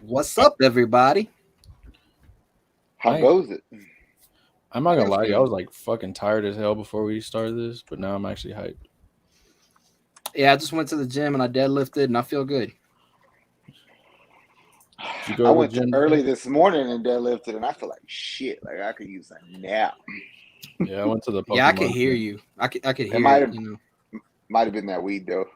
What's up, everybody? How goes it? I'm not gonna lie, I was like fucking tired as hell before we started this, but now I'm actually hyped. Yeah, I just went to the gym and I deadlifted and I feel good. I went to early this morning and deadlifted, and I feel like shit. Like I could use a nap. Yeah, I went to the Pokemon Yeah, I could hear you. I could hear it. Might have been that weed though.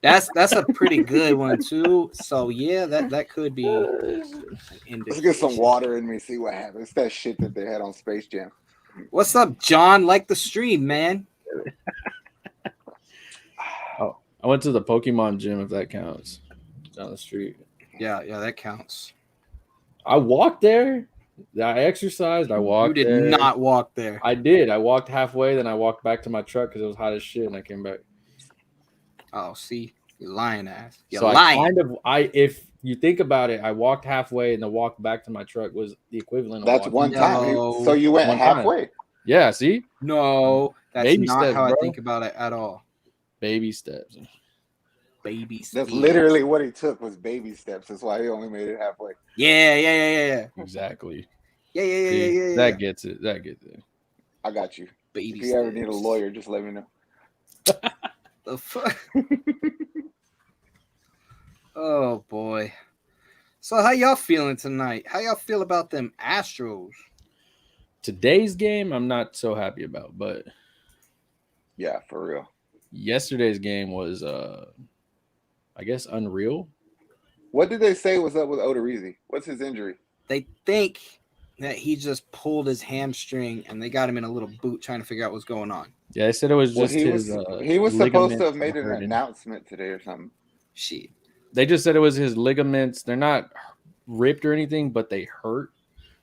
That's a pretty good one too. So yeah, that could be. Let's get some water in me. See what happens. It's that shit that they had on Space Jam. What's up, John? Like the stream, man. Oh, I went to the Pokemon gym, if that counts, down the street. Yeah, that counts. I walked there. I exercised. I walked. You did not walk there. I did. I walked halfway, then I walked back to my truck because it was hot as shit, and I came back. Oh, see, you lying ass. You're so lying. If you think about it, I walked halfway, and the walk back to my truck was the equivalent. That's of one time. So you went halfway. Yeah. See. No, that's baby not steps, how bro. I think about it at all. Baby steps. Baby steps. That's literally what he took was baby steps. That's why he only made it halfway. Yeah. Exactly. Yeah. That gets it. I got you. Baby if you ever need a lawyer, just let me know. The fuck? Oh boy. So how y'all feeling tonight? How y'all feel about them Astros? Today's game, I'm not so happy about, but yeah, for real. Yesterday's game was, I guess, unreal. What did they say was up with Odorizzi? What's his injury? They think that he just pulled his hamstring, and they got him in a little boot trying to figure out what's going on. Yeah, they said it was just he was supposed to have made an announcement today or something. Shit. They just said it was his ligaments. They're not ripped or anything, but they hurt.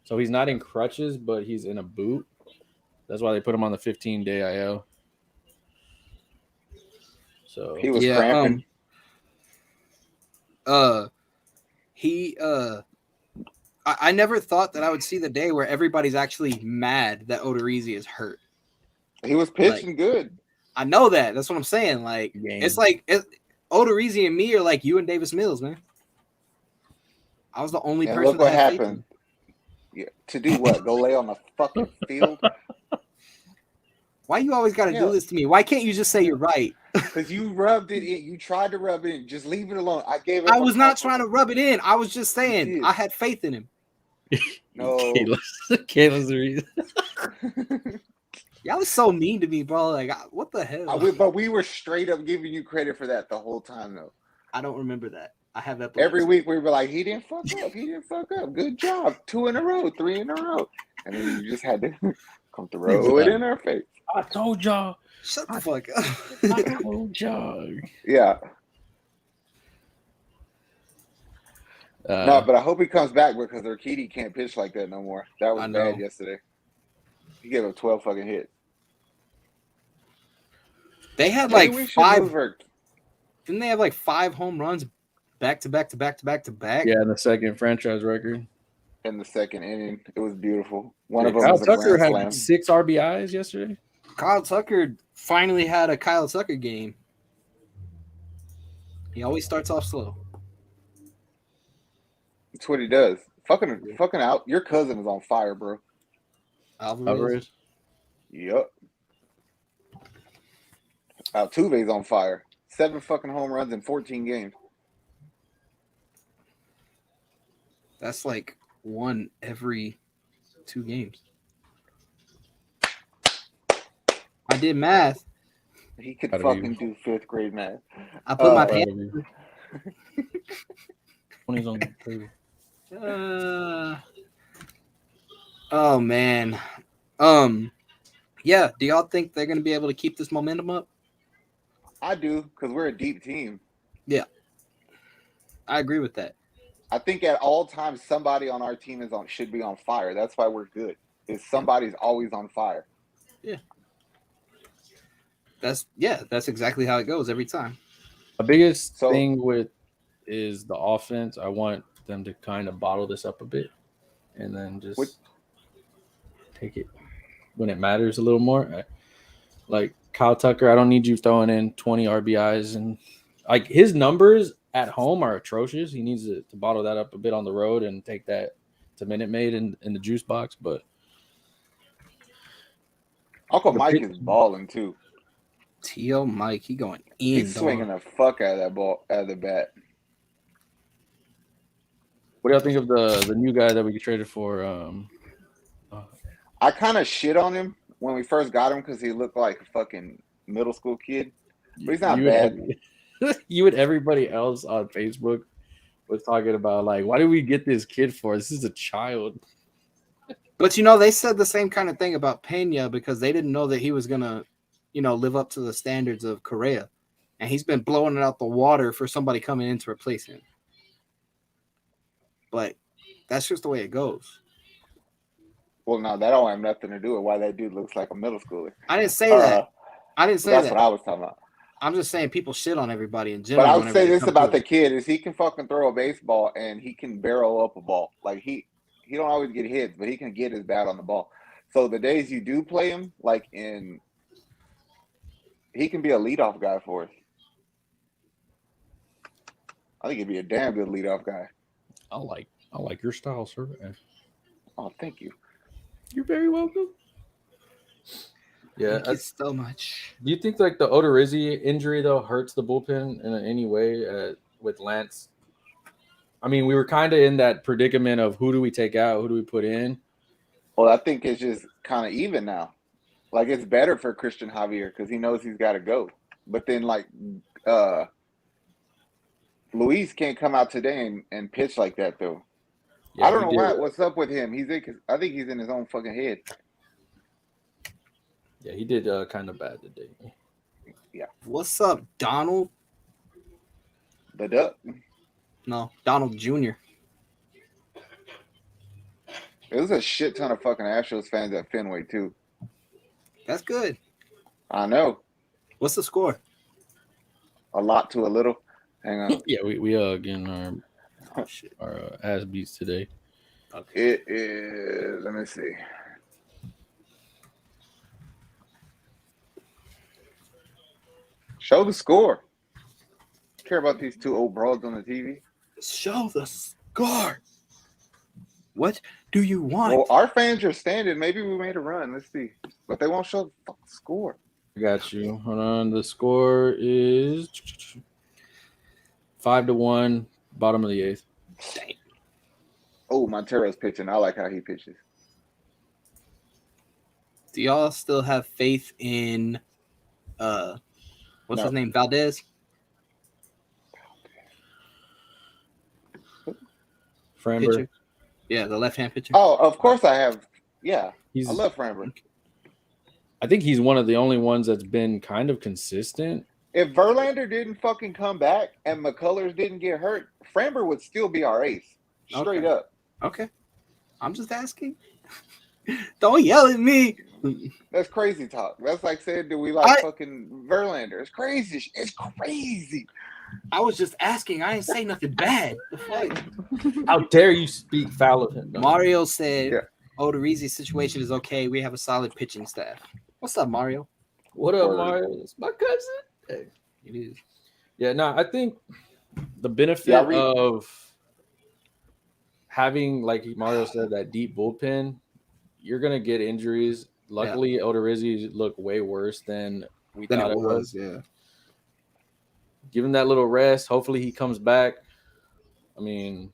So he's not in crutches, but he's in a boot. That's why they put him on the 15-day IL. So he was cramping. I never thought that I would see the day where everybody's actually mad that Odorizzi is hurt. He was pitching good. I know that. That's what I'm saying. Like it's like Odorizzi and me are like you and Davis Mills, man. I was the only person. Look what happened. Yeah, to do what? Go lay on the fucking field? Why you always got to do this to me? Why can't you just say you're right? Because you rubbed it in. You tried to rub it in. Just leave it alone. I was not trying to rub it in. I was just saying I had faith in him. No. Kayla's the reason. Y'all was so mean to me, bro. Like, what the hell? But we were straight up giving you credit for that the whole time, though. I don't remember that. I have that. Every week we were like, he didn't fuck up. He didn't fuck up. Good job. 2 in a row, 3 in a row. And then you just had to come throw it in our face. I told y'all. Shut the fuck up. I told y'all. Yeah. No, but I hope he comes back because Urquidy can't pitch like that no more. That was bad yesterday. He gave up 12 fucking hits. They had like 5. Didn't they have like 5 home runs back to back? Yeah, in the second franchise record. In the second inning, it was beautiful. One of them Kyle was Tucker a grand had slam. 6 RBIs yesterday. Kyle Tucker finally had a Kyle Tucker game. He always starts off slow. That's what he does. Fucking out. Your cousin is on fire, bro. Alvarez. Yep. Altuve's on fire. 7 fucking home runs in 14 games. That's like 1 every 2 games. I did math. He could fucking do 5th grade math. I put my pants. 20's on the table. Oh man. Yeah. Do y'all think they're gonna be able to keep this momentum up? I do, because we're a deep team. Yeah. I agree with that. I think at all times somebody on our team should be on fire. That's why we're good. Somebody's always on fire. Yeah. That's exactly how it goes every time. The biggest thing is the offense. I want them to kind of bottle this up a bit and then just take it when it matters a little more. Like Kyle Tucker, I don't need you throwing in 20 RBIs and like his numbers at home are atrocious. He needs to bottle that up a bit on the road and take that to Minute Maid in the juice box. But Uncle Mike is balling too. T.O. Mike, he going in. He's swinging the fuck out of that ball, out of the bat. What do y'all think of the new guy that we traded for? I kind of shit on him when we first got him because he looked like a fucking middle school kid. But he's not bad. You and everybody else on Facebook was talking about, like, why did we get this kid for? This is a child. But, you know, they said the same kind of thing about Pena because they didn't know that he was going to, you know, live up to the standards of Correa. And he's been blowing it out the water for somebody coming in to replace him. But that's just the way it goes. Well, no, that don't have nothing to do with why that dude looks like a middle schooler. I didn't say that. I didn't say that. That's what I was talking about. I'm just saying people shit on everybody in general. But I would say this about the kid is he can fucking throw a baseball and he can barrel up a ball. Like he don't always get hits, but he can get his bat on the ball. So the days you do play him, like he can be a leadoff guy for us. I think he'd be a damn good leadoff guy. I like your style, sir. Oh, thank you. You're very welcome. Yeah, thank you so much. Do you think like the Odorizzi injury though hurts the bullpen in any way with Lance? I mean, we were kind of in that predicament of who do we take out, who do we put in. Well, I think it's just kind of even now. Like it's better for Christian Javier because he knows he's got to go. But then like Luis can't come out today and pitch like that though. Yeah, I don't know what's up with him. I think he's in his own fucking head. Yeah, he did kind of bad today. Yeah. What's up, Donald? The Duck? No, Donald Jr. There's a shit ton of fucking Astros fans at Fenway too. That's good. I know. What's the score? A lot to a little. Hang on. Yeah, we getting our ass beats today. Okay. It is. Let me see. Show the score. Care about these two old broads on the TV? Show the score. What do you want? Well, our fans are standing. Maybe we made a run. Let's see. But they won't show the fucking score. I got you. Hold on. The score is 5-1, bottom of the 8th. Dang. Oh, Montero's pitching. I like how he pitches. Do y'all still have faith in what's his name? Valdez? Framber. Pitcher? Yeah, the left-hand pitcher. Oh, of course I have. Yeah. I love Framber. I think he's one of the only ones that's been kind of consistent. If Verlander didn't fucking come back and McCullers didn't get hurt, Framber would still be our ace. Straight up. Okay. I'm just asking. Don't yell at me. That's crazy talk. That's like saying, do we like fucking Verlander? It's crazy. It's crazy. I was just asking. I didn't say nothing bad. How dare you speak foul of him? Mario said, Odorizzi's situation is okay. We have a solid pitching staff. What's up, Mario? What up, Mario? It's my cousin. Hey, it is. Yeah, no, I think the benefit of having, like Mario said, that deep bullpen, you're going to get injuries. Luckily, Odorizzi looked way worse than we thought it was. Yeah. Give him that little rest. Hopefully he comes back. I mean,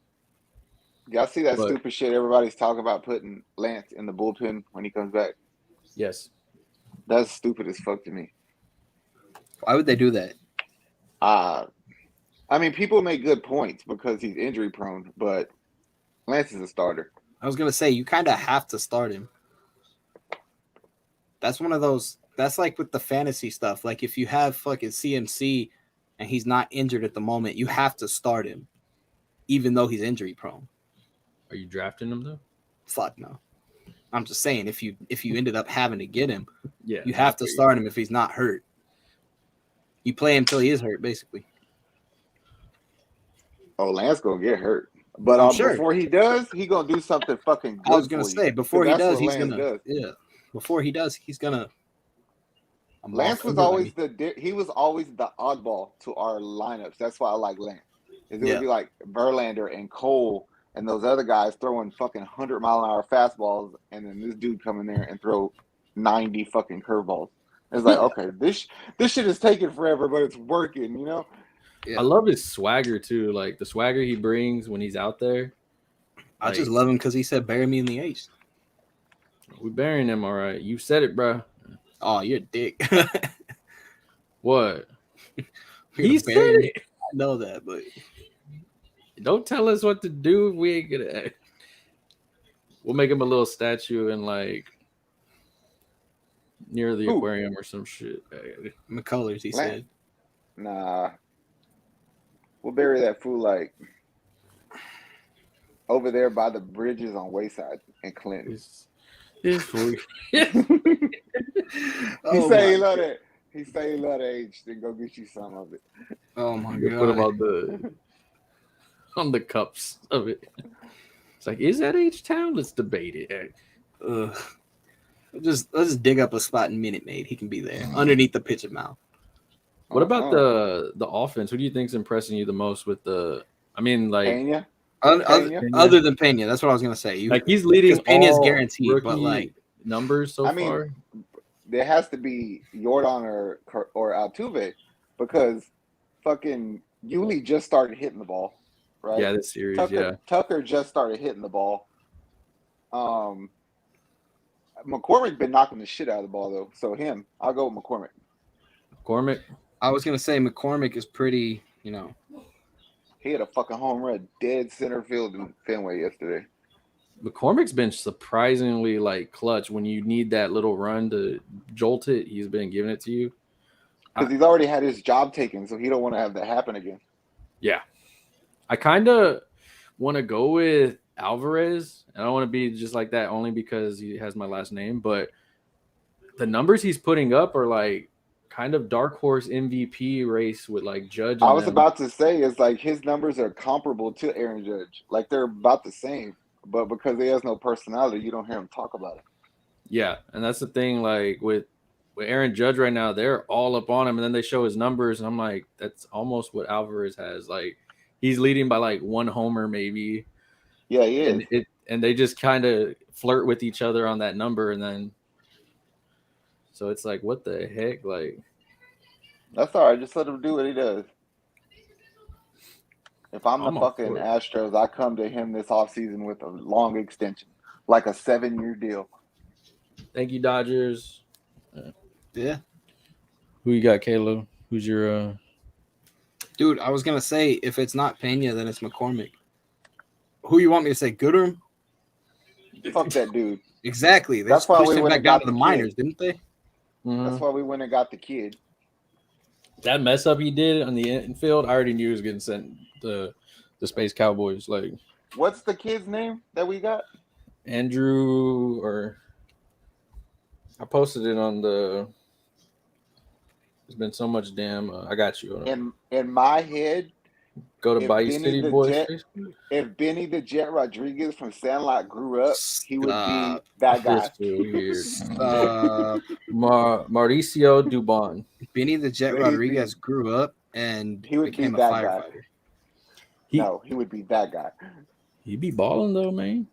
y'all see that stupid shit everybody's talking about putting Lance in the bullpen when he comes back? Yes. That's stupid as fuck to me. Why would they do that? I mean, people make good points because he's injury prone, but Lance is a starter. I was going to say, you kind of have to start him. That's one of those, that's like with the fantasy stuff. Like if you have fucking CMC and he's not injured at the moment, you have to start him, even though he's injury prone. Are you drafting him though? Fuck no. I'm just saying, if you ended up having to get him, you have to start him if he's not hurt. You play him till he is hurt, basically. Oh, Lance gonna get hurt, but before he does, he gonna do something fucking good. I was gonna say before he does, he's gonna Before he does, he's gonna. Lance was always he was always the oddball to our lineups. That's why I like Lance. Is it would be like Verlander and Cole and those other guys throwing fucking 100-mile-an-hour fastballs, and then this dude come in there and throw 90 fucking curveballs. It's like, okay, this shit is taking forever, but it's working, you know? Yeah. I love his swagger too, like the swagger he brings when he's out there. I just love him because he said, "Bury me in the H." We burying him, all right. You said it, bro. Oh, you're a dick. What? He said it. I know that, but don't tell us what to do if we ain't gonna. We'll make him a little statue and like near the aquarium or some shit. McCullers, he said. Nah. We'll bury that fool like over there by the bridges on Wayside in Clinton. This fool. He say he love it. He say he love the H. Then go get you some of it. Oh my god! Put him on the cups of it. It's like, is that Htown? Let's debate it. Let's just dig up a spot in Minute Maid. He can be there underneath the pitcher mouth. What about the offense? Who do you think's impressing you the most with the? I mean, like Pena? Other than Pena, that's what I was gonna say. Like he's leading Pena's guaranteed, but like numbers so far. There has to be Jordan or Altuve because fucking Yuli just started hitting the ball, right? Yeah, this series, Tucker just started hitting the ball. McCormick been knocking the shit out of the ball though, so I'll go with McCormick. McCormick. I was gonna say McCormick is pretty, you know. He had a fucking home run dead center field in Fenway yesterday. McCormick's been surprisingly like clutch when you need that little run to jolt it. He's been giving it to you because he's already had his job taken, so he don't want to have that happen again. Yeah, I kind of want to go with Alvarez. I don't want to be just like that only because he has my last name, but the numbers he's putting up are like kind of dark horse MVP race with like Judge. I was about to say it's like his numbers are comparable to Aaron Judge, like they're about the same. But because he has no personality, you don't hear him talk about it. Yeah, and that's the thing. Like with Aaron Judge right now, they're all up on him, and then they show his numbers, and I'm like, that's almost what Alvarez has. Like he's leading by like one homer, maybe. Yeah, he is. And they just kind of flirt with each other on that number, and then so it's like, what the heck? Like that's all right. Just let him do what he does. If I'm the fucking Astros, I come to him this offseason with a long extension, like a 7-year deal. Thank you, Dodgers. Yeah. Who you got, Caleb? Who's your Dude, I was gonna say if it's not Pena, then it's McCormick. Who you want me to say? Gooder? Fuck that dude. Exactly. They just pushed him back down to the minors, didn't they? Mm-hmm. That's why we went and got the kid. That mess up he did on the infield, I already knew he was getting sent to the Space Cowboys. Like, what's the kid's name that we got? Andrew, or I posted it on the. There's been so much damn. I got you. In my head, go to Bayou City Boys. If Benny the Jet Rodriguez from Sandlot grew up, he would be that guy. Mauricio Dubon. Benny the Jet Rodriguez grew up and he would became be a that firefighter. Guy. He would be that guy. He'd be balling though, man.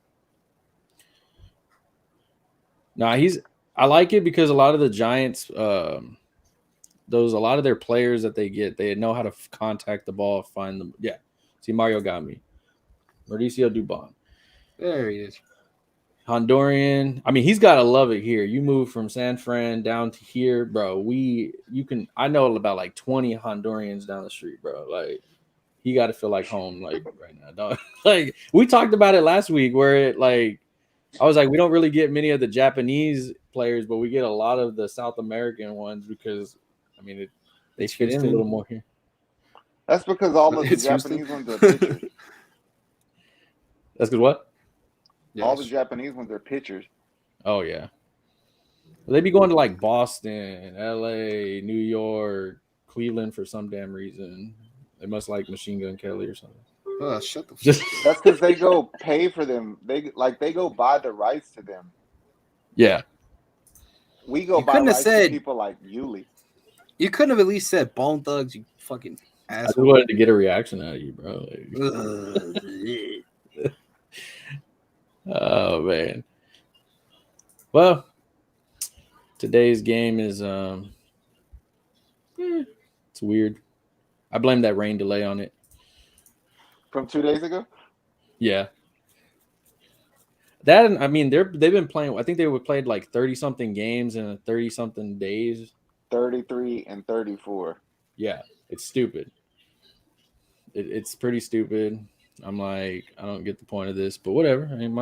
Nah, I like it because a lot of the Giants, a lot of their players that they get, they know how to contact the ball, find them. Yeah. See, Mario got me. Mauricio Dubon. There he is. Honduran. I mean, he's got to love it here. You move from San Fran down to here, bro. I know about like 20 Hondurans down the street, bro. Like, he got to feel like home, like right now, dog. Like, we talked about it last week where I was like, we don't really get many of the Japanese players, but we get a lot of the South American ones because, I mean, they fit in a little more here. That's because all of the Japanese ones are pitchers. That's good. What? All the Japanese ones are pitchers. Oh yeah. They be going to like Boston, LA, New York, Cleveland for some damn reason. They must like Machine Gun Kelly or something. Oh, shut the fuck up. That's because they go pay for them. They go buy the rights to them. Yeah. We go buy rights to people like Yuli. You couldn't have at least said Bone Thugs, you fucking I just wanted to get a reaction out of you, bro. Oh man. Well, today's game is it's weird. I blame that rain delay on it. From 2 days ago? Yeah. That, I mean, they've been playing. I think they played like 30-something games in 30-something days. 33 and 34. Yeah, it's stupid. It's pretty stupid. I'm like, I don't get the point of this, but whatever. I mean,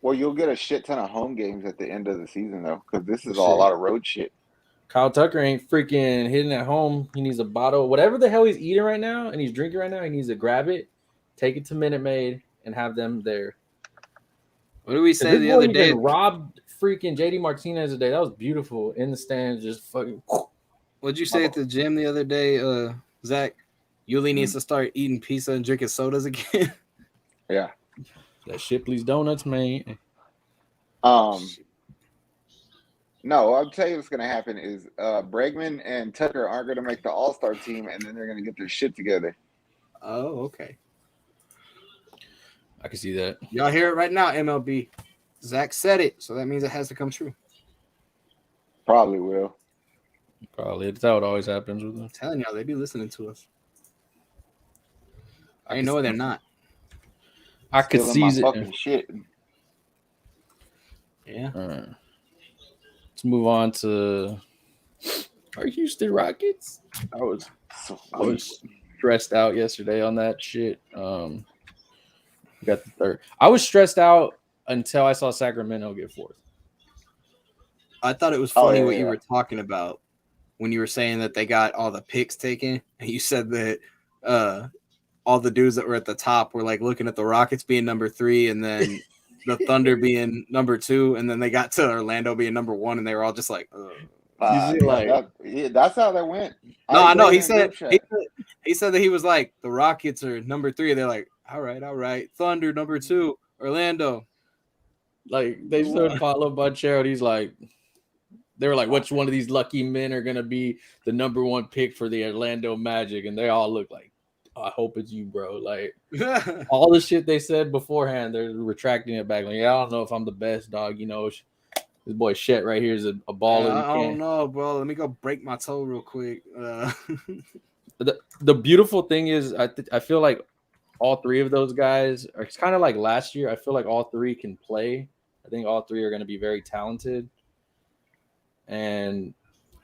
Well, you'll get a shit ton of home games at the end of the season, though, because this is all a lot of road shit. Kyle Tucker ain't freaking hitting at home. He needs a bottle, whatever the hell he's eating right now, and he's drinking right now. He needs to grab it, take it to Minute Maid, and have them there. What did we say the other day? Robbed freaking JD Martinez today. That was beautiful in the stands, just fucking. What'd you say at the gym the other day, Zach? Yuli needs to start eating pizza and drinking sodas again. Yeah, that Shipley's Donuts, man. No, I'll tell you what's going to happen is Bregman and Tucker aren't going to make the All-Star team, and then they're going to get their shit together. Oh, okay. I can see that. Y'all hear it right now, MLB. Zach said it, so that means it has to come true. Probably will. Probably. That's how it always happens with them. I'm telling y'all, they be listening to us. I know they're not. I could see it. Fucking shit. Yeah. All right. Let's move on to our Houston Rockets. I was stressed out yesterday on that shit. Got the third. I was stressed out until I saw Sacramento get fourth. I thought it was funny what you were talking about when you were saying that they got all the picks taken, and you said that all the dudes that were at the top were like looking at the Rockets being number 3, and then the Thunder being number 2, and then they got to Orlando being number 1, and they were all just like, that's how that went. No, I know. He said that he was like, the Rockets are number 3. They're like, all right. Thunder number 2, Orlando. Like they showed Paolo Banchero. He's like, they were like, which one of these lucky men are gonna be the number 1 pick for the Orlando Magic? And they all look like, I hope it's you, bro. Like all the shit they said beforehand, they're retracting it back. Like, yeah, I don't know if I'm the best, dog. You know, this boy Shet right here is a baller. I don't know, bro. Let me go break my toe real quick. The beautiful thing is, I feel like all 3 of those guys are. It's kind of like last year. I feel like all 3 can play. I think all 3 are going to be very talented, and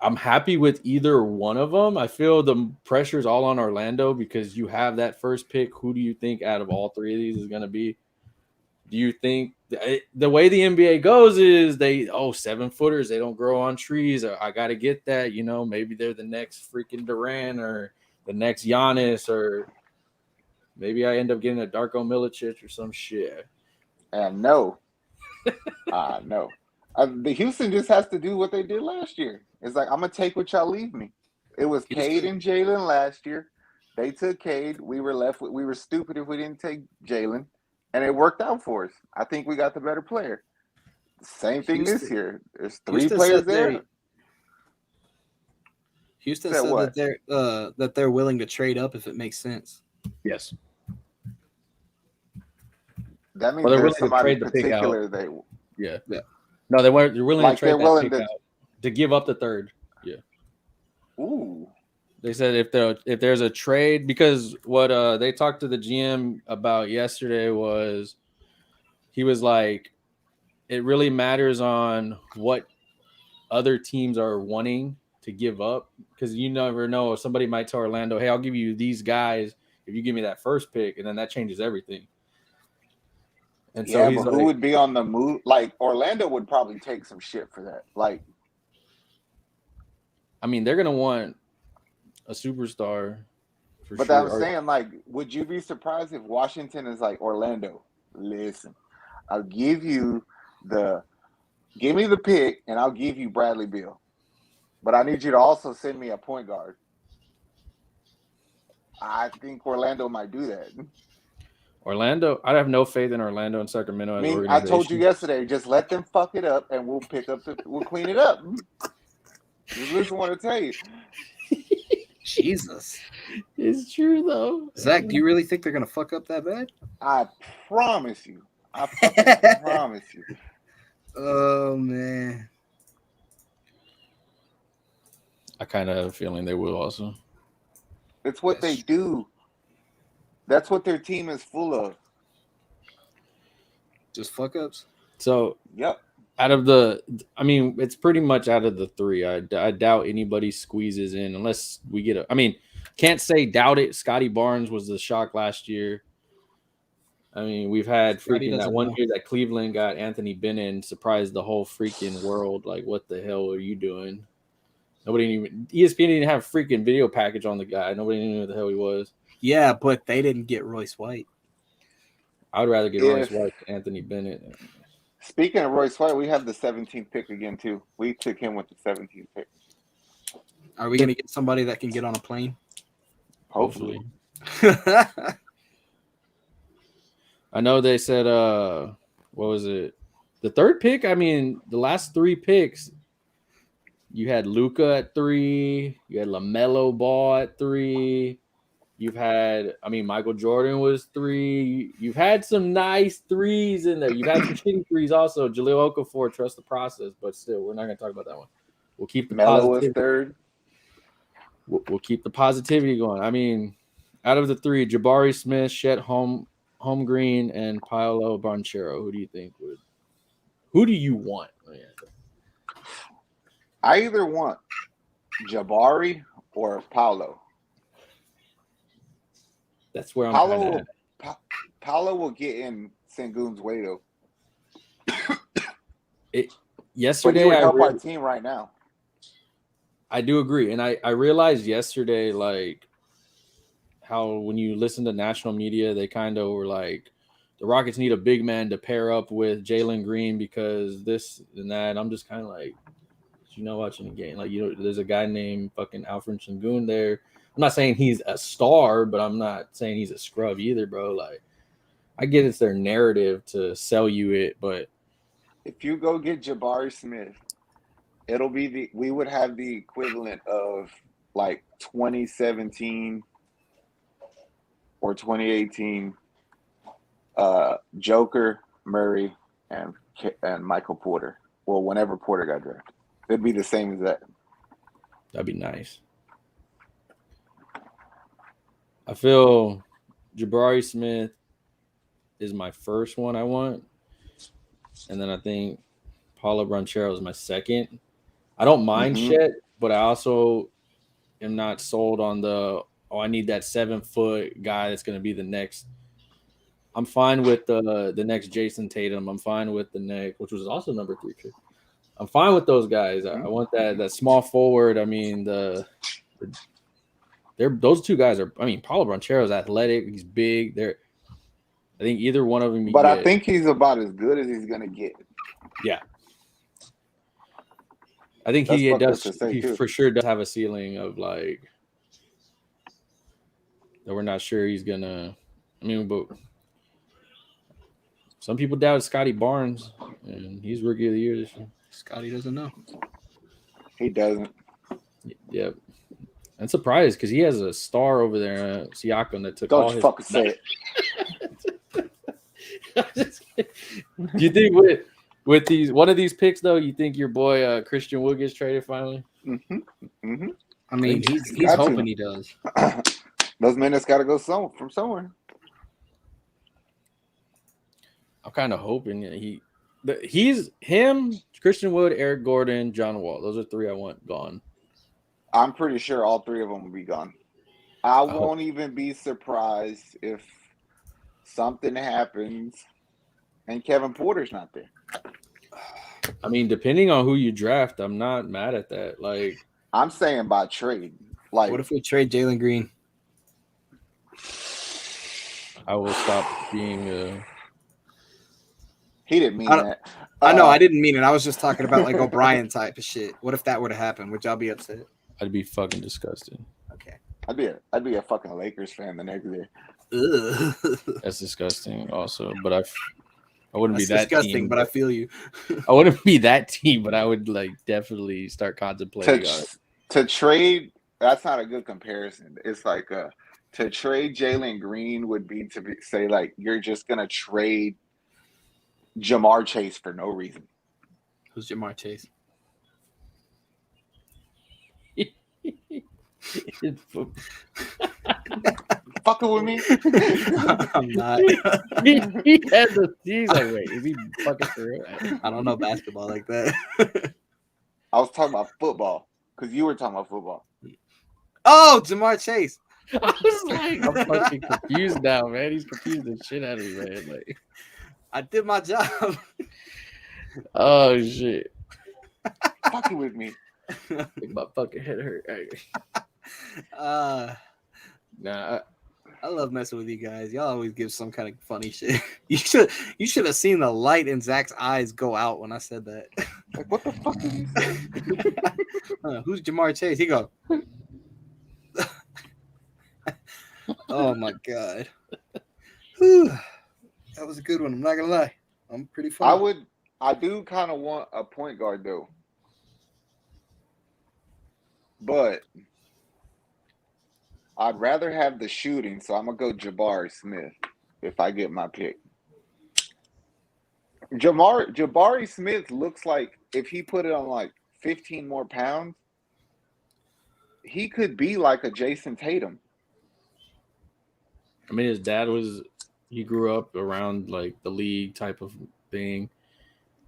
I'm happy with either one of them. I feel the pressure's all on Orlando because you have that first pick. Who do you think out of all 3 of these is going to be? Do you think the way the NBA goes is 7-footers, they don't grow on trees. I got to get that. You know, maybe they're the next freaking Durant or the next Giannis, or maybe I end up getting a Darko Milicic or some shit. No. No. The Houston just has to do what they did last year. It's like, I'm going to take what y'all leave me. It was Cade and Jalen last year. They took Cade. We were stupid if we didn't take Jalen. And it worked out for us. I think we got the better player. Same thing this year. There's 3 players there. Houston said that they're willing to trade up if it makes sense. Yes. That means there's somebody particular they. Yeah. No, they weren't. They're willing to trade that pick out to give up the 3rd. Yeah. Ooh. They said if there's a trade, because what they talked to the GM about yesterday was, he was like, it really matters on what other teams are wanting to give up, because you never know if somebody might tell Orlando, hey, I'll give you these guys if you give me that first pick, and then that changes everything. And so but who would be on the move? Like, Orlando would probably take some shit for that. Like, I mean, they're gonna want a superstar. But sure. I'm saying, like, would you be surprised if Washington is like, Orlando, listen, I'll give you give me the pick, and I'll give you Bradley Beal, but I need you to also send me a point guard. I think Orlando might do that. Orlando, I have no faith in Orlando and Sacramento as organizations. I told you yesterday, just let them fuck it up, and we'll clean it up. Just listen to what I tell you. Jesus. It's true though. Zach, do you really think they're gonna fuck up that bad? I promise you. I fucking promise you. Oh man. I kind of have a feeling they will also. It's what they do. That's what their team is full of. Just fuck ups. So, yep. It's pretty much out of the three. I doubt anybody squeezes in unless we get can't say doubt it. Scotty Barnes was the shock last year. I mean, we've had freaking that one year that Cleveland got Anthony Bennett and surprised the whole freaking world. Like, what the hell are you doing? ESPN didn't have a freaking video package on the guy. Nobody knew who the hell he was. Yeah, but they didn't get Royce White. I would rather get Royce White than Anthony Bennett. Speaking of Royce White, we have the 17th pick again, too. We took him with the 17th pick. Are we going to get somebody that can get on a plane? Hopefully. I know they said, what was it? The third pick? I mean, the last three picks, you had Luka at 3. You had LaMelo Ball at 3. You've had, Michael Jordan was 3. You've had some nice 3s in there. You've had some shitty 3s also. Jahlil Okafor, trust the process, but still, we're not going to talk about that one. We'll keep the Melo was 3rd. We'll keep the positivity going. Out of the 3, Jabari Smith, Chet Holmgren, and Paolo Banchero, who do you think would? Who do you want? I either want Jabari or Paolo. That's where I'm Paolo will get in Sengun's way though. Yesterday, but he would help our team right now. I do agree, and I realized yesterday, like, how when you listen to national media, they kind of were like, the Rockets need a big man to pair up with Jalen Green because this and that. I'm just kind of like, watching the game, like, there's a guy named fucking Alfred Sengun there. I'm not saying he's a star, but I'm not saying he's a scrub either, bro. Like, I get it's their narrative to sell you it, but if you go get Jabari Smith, it'll be we would have the equivalent of like 2017 or 2018 Joker, Murray, and Michael Porter. Well, whenever Porter got drafted, it'd be the same as that. That'd be nice. I feel Jabari Smith is my first one I want. And then I think Paolo Banchero is my second. I don't mind Chet, but I also am not sold on I need that 7-foot guy that's going to be the next. I'm fine with the next Jason Tatum. I'm fine with the next, which was also number 3 pick. I'm fine with those guys. I want that small forward. Those two guys are. Paolo Banchero is athletic. He's big. I think either one of them. But I think he's about as good as he's gonna get. Yeah, I think he does. He for sure does have a ceiling of like that. We're not sure he's gonna. But some people doubt Scotty Barnes, and he's rookie of the year this year. Scotty doesn't know. He doesn't. Yep. I'm surprised because he has a star over there, Siakam, that took Don't all you his. Fucking say it. Do you think with these one of these picks though, you think your boy Christian Wood gets traded finally? He's hoping he does. Those minutes got to go from somewhere. I'm kind of hoping he's him, Christian Wood, Eric Gordon, John Wall. Those are 3 I want gone. I'm pretty sure all 3 of them will be gone. I won't even be surprised if something happens and Kevin Porter's not there. Depending on who you draft, I'm not mad at that. Like, I'm saying by trade. Like, what if we trade Jalen Green? I will stop being. He didn't mean that. I know I didn't mean it. I was just talking about like O'Brien type of shit. What if that were to happen? Would y'all be upset? I'd be fucking disgusted. Okay. I'd be a fucking Lakers fan the next day. Ugh. That's disgusting also, but I wouldn't be that disgusting, team. But I feel you. I wouldn't be that team, but I would like definitely start contemplating on it. To trade that's not a good comparison. It's like to trade Jalen Green would be say like you're just gonna trade Jamar Chase for no reason. Who's Jamar Chase? Fucking with me? I'm not. He's like, wait, is he fucking for real? I don't know basketball like that. I was talking about football because you were talking about football. Oh, Jamar Chase. I was like, I'm fucking confused now, man. He's confused the shit out of me, man. Like, I did my job. Oh shit. Fucking with me. Make my fucking head hurt. Nah. I love messing with you guys. Y'all always give some kind of funny shit. You should have seen the light in Zach's eyes go out when I said that. Like, what the fuck did you say? Who's Jamar Chase? He go. Oh my god. Whew. That was a good one. I'm not gonna lie. I'm pretty funny. I do kind of want a point guard though. But I'd rather have the shooting, so I'm gonna go Jabari Smith if I get my pick. Jabari Smith looks like if he put it on like 15 more pounds, he could be like a Jason Tatum. I mean, his dad he grew up around like the league type of thing.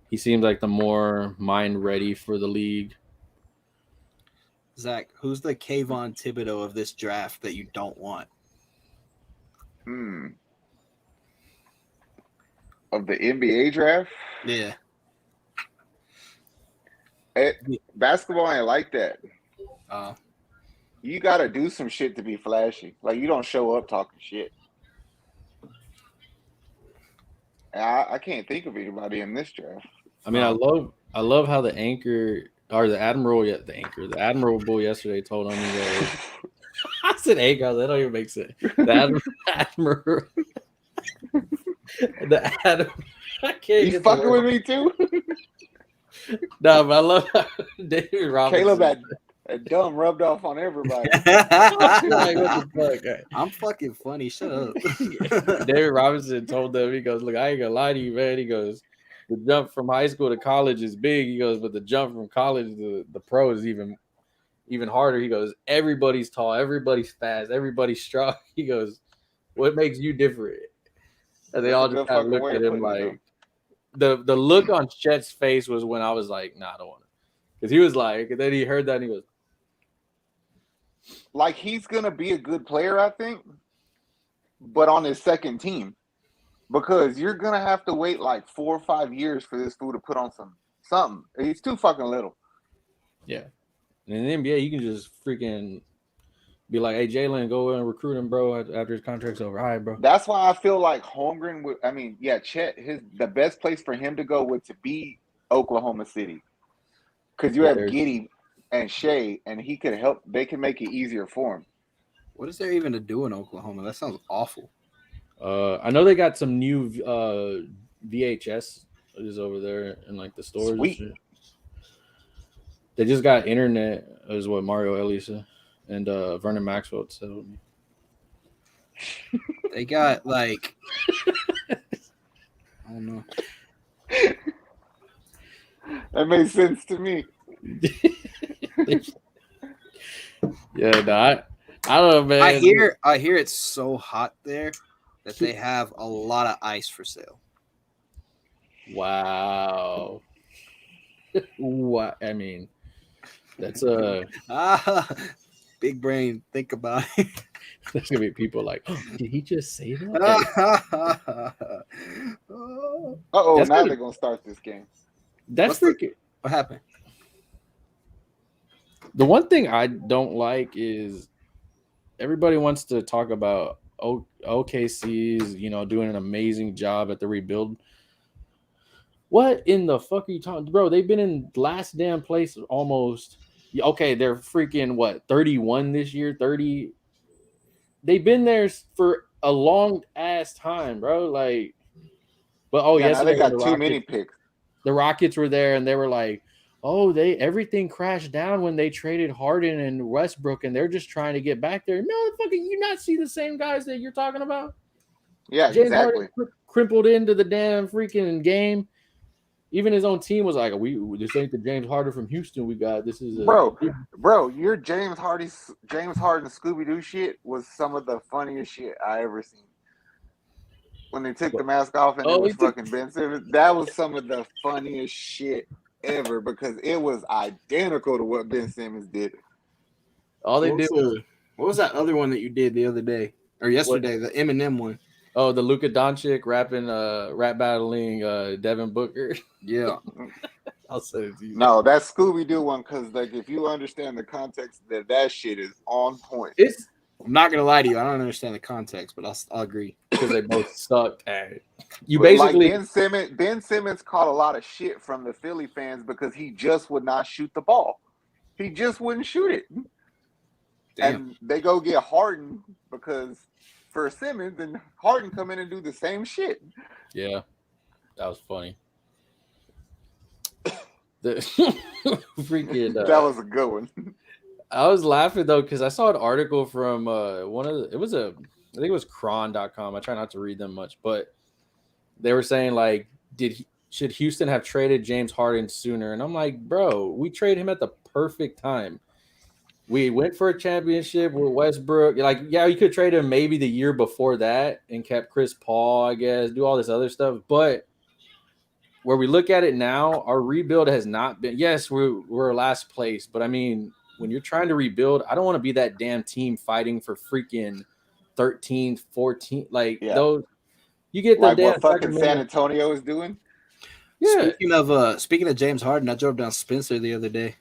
He seems like the more mind ready for the league. Zach, who's the Kayvon Thibodeau of this draft that you don't want? Of the NBA draft? Yeah. Basketball ain't like that. Oh. You got to do some shit to be flashy. Like, you don't show up talking shit. And I can't think of anybody in this draft. I mean, I love how the anchor or the admiral yesterday told on me. I said anchor. That don't even make sense. The admiral. I can't. You fucking with me too? No, but I love how David Robinson. Caleb that dumb rubbed off on everybody. Like, what the fuck? I'm fucking funny. Shut up. David Robinson told them, he goes, look, I ain't gonna lie to you, man. He goes, the jump from high school to college is big. He goes, but the jump from college to the pro is even harder. He goes, everybody's tall, everybody's fast, everybody's strong. He goes, what makes you different? And they all just kind of looked at him like, the look on Chet's face was when I was like, nah, I don't want it. Because he was like, and then he heard that and he goes, like, he's going to be a good player, I think, but on his second team. Because you're going to have to wait like 4 or 5 years for this fool to put on something. He's too fucking little. Yeah. And in the NBA, you can just freaking be like, hey, Jalen, go and recruit him, bro, after his contract's over. All right, bro. That's why I feel like Holmgren would, Chet, the best place for him to go would to be Oklahoma City. Because you have Giddey and Shea, and he could help. They can make it easier for him. What is there even to do in Oklahoma? That sounds awful. I know they got some new VHS is over there in like the stores. Sweet. And shit. They just got internet, is what Mario Elisa and Vernon Maxwell said with me. They got like, I don't know. That makes sense to me. Yeah, no, I don't know, man. I hear it's so hot there that they have a lot of ice for sale. Wow. What? I mean, that's big brain. Think about it. There's gonna be people like, oh, did he just say that? Now they're gonna start this game. That's freaking. What happened? The one thing I don't like is everybody wants to talk about OKC's, doing an amazing job at the rebuild. What in the fuck are you talking, bro? They've been in last damn place almost. Okay, they're freaking 31 this year, 30. They've been there for a long ass time, bro. Like, but now they got too many picks. The Rockets were there and they were like, oh, everything crashed down when they traded Harden and Westbrook, and they're just trying to get back there. Motherfucker, you not see the same guys that you're talking about? Yeah, James exactly. Harden crippled into the damn freaking game. Even his own team was like, this ain't the James Harden from Houston we got. This is bro, your James Harden Scooby-Doo shit was some of the funniest shit I ever seen. When they took the mask off and it was fucking Ben Simmons, that was some of the funniest shit ever because it was identical to what Ben Simmons did. All they did was what was that other one that you did the other day or yesterday? The Eminem one. Oh, the Luka Doncic rap battling Devin Booker. Yeah. I'll send it to you. No, that Scooby-Doo one, because like if you understand the context, that shit is on point. I'm not gonna lie to you, I don't understand the context, but I'll agree because they both sucked at it. You basically like Ben Simmons caught a lot of shit from the Philly fans because he just would not shoot the ball. He just wouldn't shoot it. Damn. And they go get Harden because for Simmons, and Harden come in and do the same shit. Yeah, that was funny. That was a good one. I was laughing though because I saw an article from I think it was cron.com. I try not to read them much, but they were saying like, should Houston have traded James Harden sooner? And I'm like, bro, we traded him at the perfect time. We went for a championship with Westbrook. Like, yeah, you could trade him maybe the year before that and kept Chris Paul, I guess, do all this other stuff. But where we look at it now, our rebuild has not been. Yes, we're last place, but I mean, when you're trying to rebuild, I don't want to be that damn team fighting for freaking 13, 14. Like those, you get the like damn what fucking San Antonio is doing. Yeah. Speaking of James Harden, I drove down Spencer the other day.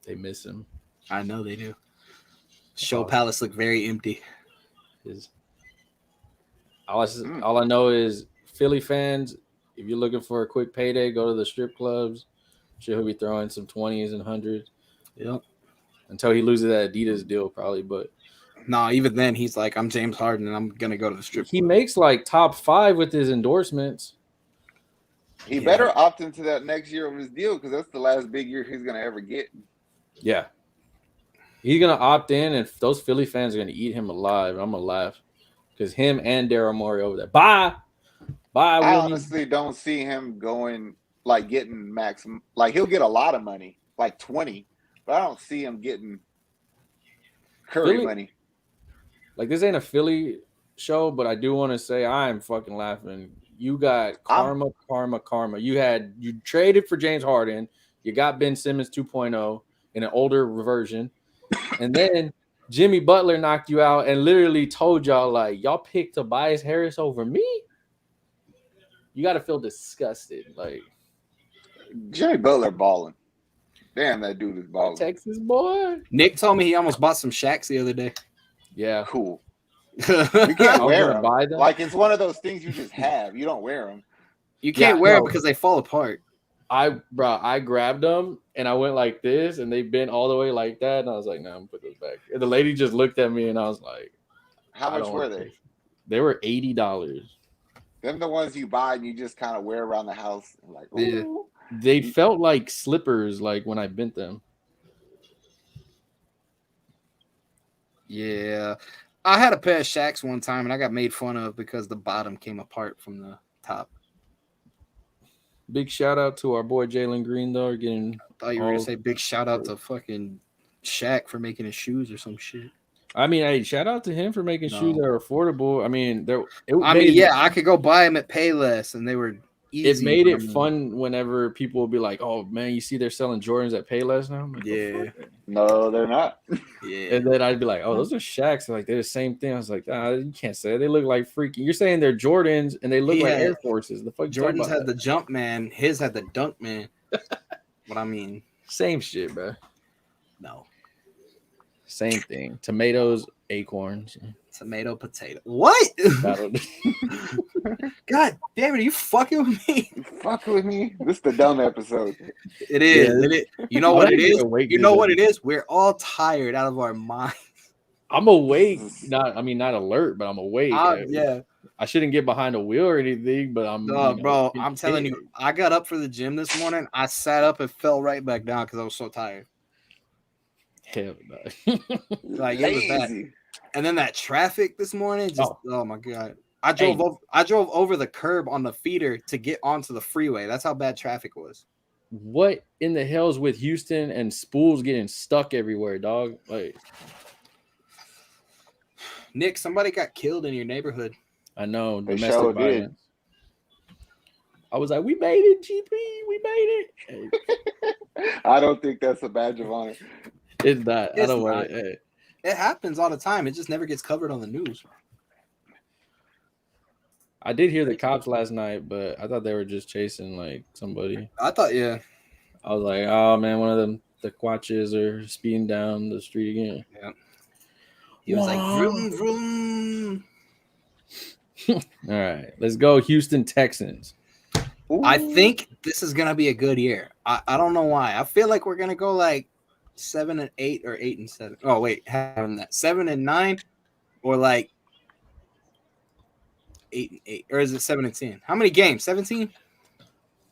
They miss him. I know they do. Show Palace look very empty. All I know is Philly fans, if you're looking for a quick payday, go to the strip clubs. Sure, he'll be throwing some 20s and 100s. Yep. Until he loses that Adidas deal, probably. But even then, he's like, I'm James Harden, and I'm gonna go to the strip club. He makes like top 5 with his endorsements. He better opt into that next year of his deal because that's the last big year he's gonna ever get. Yeah. He's gonna opt in, and those Philly fans are gonna eat him alive. I'm gonna laugh because him and Daryl Morey over there. Bye. I honestly don't see him going like getting max. Like he'll get a lot of money, like 20, but I don't see him getting Curry money. Like this ain't a Philly show, but I do want to say I'm fucking laughing. You got karma. You traded for James Harden. You got Ben Simmons 2.0 in an older version, and then Jimmy Butler knocked you out and literally told y'all like y'all picked Tobias Harris over me. You got to feel disgusted. Like Jimmy Butler balling. Damn, that dude is balling. Texas boy. Nick told me he almost bought some Shaqs the other day. Yeah, cool. You can't wear them. Buy them. Like it's one of those things you just have. You don't wear them. You can't wear them because they fall apart. I grabbed them and I went like this, and they bent all the way like that, and I was like, "No, I'm gonna put those back." And the lady just looked at me, and I was like, "How much were they?" They were $80. Them the ones you buy and you just kind of wear around the house. Like, yeah. They felt like slippers, like when I bent them. Yeah, I had a pair of Shaqs one time, and I got made fun of because the bottom came apart from the top. Big shout out to our boy Jalen Green, though. I thought you were gonna say big shout out to fucking Shaq for making his shoes or some shit. I mean, hey, shout out to him for making shoes that are affordable. I mean, I could go buy them at Payless, and they were easy. It made it fun whenever people would be like, "Oh man, you see they're selling Jordans at Payless now." Like, yeah, no, they're not. Yeah, and then I'd be like, "Oh, those are Shaqs." Like they're the same thing. I was like, you can't say it. They look like freaking. You're saying they're Jordans, and they look like Air Forces. The fuck? Jordans had the jump man. His had the dunk man. What I mean, same shit, bro. No, same thing. Tomatoes, acorns. Tomato, potato. What? God damn it! Are you fucking with me? You fucking with me? This is the dumb episode. It is. Yeah. You know what it is? You know what it is? We're all tired out of our minds. I'm awake. Not alert, but I'm awake. Yeah. I shouldn't get behind a wheel or anything, but I'm, bro, I'm telling you, I got up for the gym this morning. I sat up and fell right back down because I was so tired. Hell no. Like it was bad. And then that traffic this morning, just oh my god. I drove over the curb on the feeder to get onto the freeway. That's how bad traffic was. What in the hell's with Houston and spools getting stuck everywhere, dog? Like, Nick, somebody got killed in your neighborhood. I know, domestic violence. I was like, we made it, GP. We made it. I don't think that's a badge of honor. It's not. I don't want it. It happens all the time. It just never gets covered on the news. I did hear the cops last night, but I thought they were just chasing like somebody. I thought, yeah. I was like, oh man, one of them the Quatches are speeding down the street again. Yeah. He was like, vroom, vroom. All right, let's go, Houston Texans. Ooh. I think this is gonna be a good year. I don't know why. I feel like we're gonna go like 7-8 or 8-7. Oh wait, having that 7-9 or like 8-8, or is it 7-10? How many games? 17?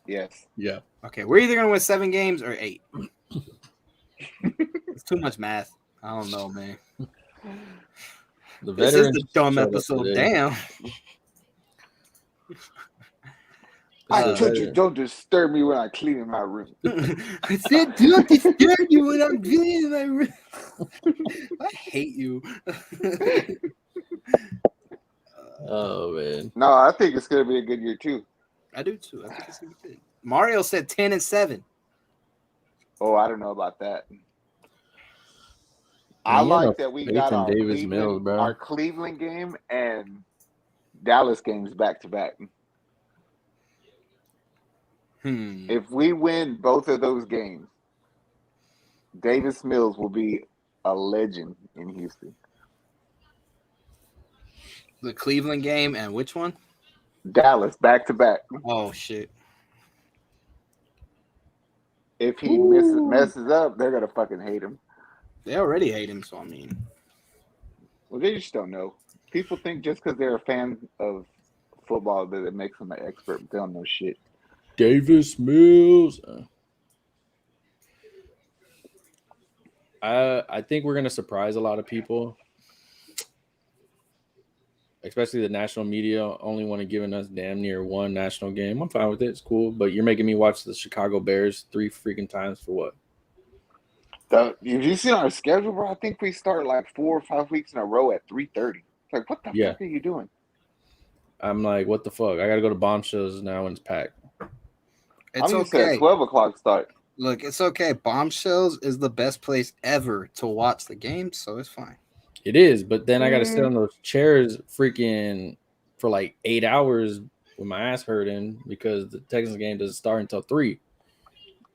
Yes. Yeah. Okay, we're either gonna win 7 games or 8. It's too much math. I don't know, man. The this is the dumb episode. Damn. I told you, don't disturb me when I clean in my room. I said, don't disturb you when I'm cleaning my room. I hate you. Oh, man. No, I think it's going to be a good year, too. I do, too. I think it's going to be good. Mario said 10-7. Oh, I don't know about that. I like that we got our Cleveland game and Dallas games back-to-back. If we win both of those games, Davis Mills will be a legend in Houston. The Cleveland game and which one? Dallas, back-to-back. Oh, shit. If he messes up, they're going to fucking hate him. They already hate him, so I mean. Well, they just don't know. People think just because they're a fan of football that it makes them an expert, but they don't know shit. Davis Mills. I think we're going to surprise a lot of people, especially the national media only want to giving us damn near one national game. I'm fine with it. It's cool. But you're making me watch the Chicago Bears 3 freaking times for what? If you see our schedule, bro, I think we start like 4 or 5 weeks in a row at 3:30. It's like, what the fuck are you doing? I'm like, what the fuck? I got to go to Bombshells now when it's packed. It's okay. 12 o'clock start. Look, it's okay. Bombshells is the best place ever to watch the game, so it's fine. It is, but then I got to sit on those chairs freaking for like 8 hours with my ass hurting because the Texans game doesn't start until 3.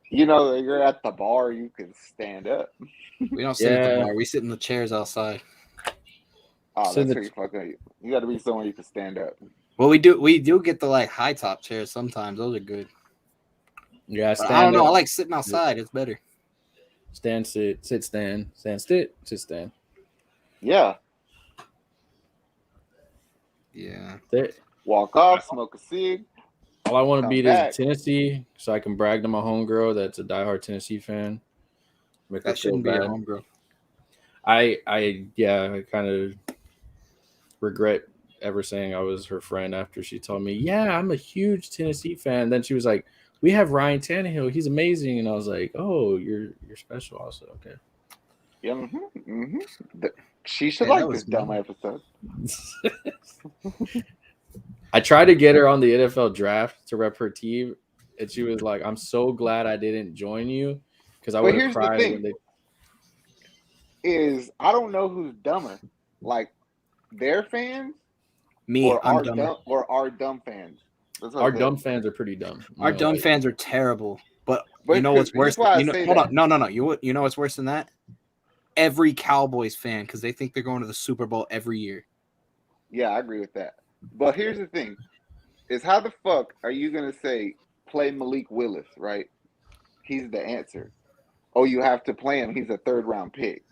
You know, you're at the bar, you can stand up. We don't sit at the bar. We sit in the chairs outside. Oh, that's pretty fucking. You got to be somewhere you can stand up. Well, we do get the like high top chairs sometimes. Those are good. Yeah, I don't know. I like sitting outside. It's better. Stand, sit, stand, sit, stand. Yeah. Yeah. Walk off, smoke a cig. All I want to beat is Tennessee, so I can brag to my homegirl that's a diehard Tennessee fan. That shouldn't be a homegirl. I kind of regret ever saying I was her friend after she told me, yeah, I'm a huge Tennessee fan. Then she was like, we have Ryan Tannehill. He's amazing. And I was like, oh, you're special also. Okay. Yeah. She should like this dumb episode. I tried to get her on the NFL draft to rep her team, and she was like, I'm so glad I didn't join you because I would have cried. I don't know who's dumber, like their fans, or our dumb fans. Our dumb fans are pretty dumb. Our dumb fans are terrible. But you know what's worse? Hold on. No. You know what's worse than that? Every Cowboys fan, because they think they're going to the Super Bowl every year. Yeah, I agree with that. But here's the thing: is how the fuck are you gonna say play Malik Willis? Right? He's the answer. Oh, you have to play him. He's a 3rd-round pick.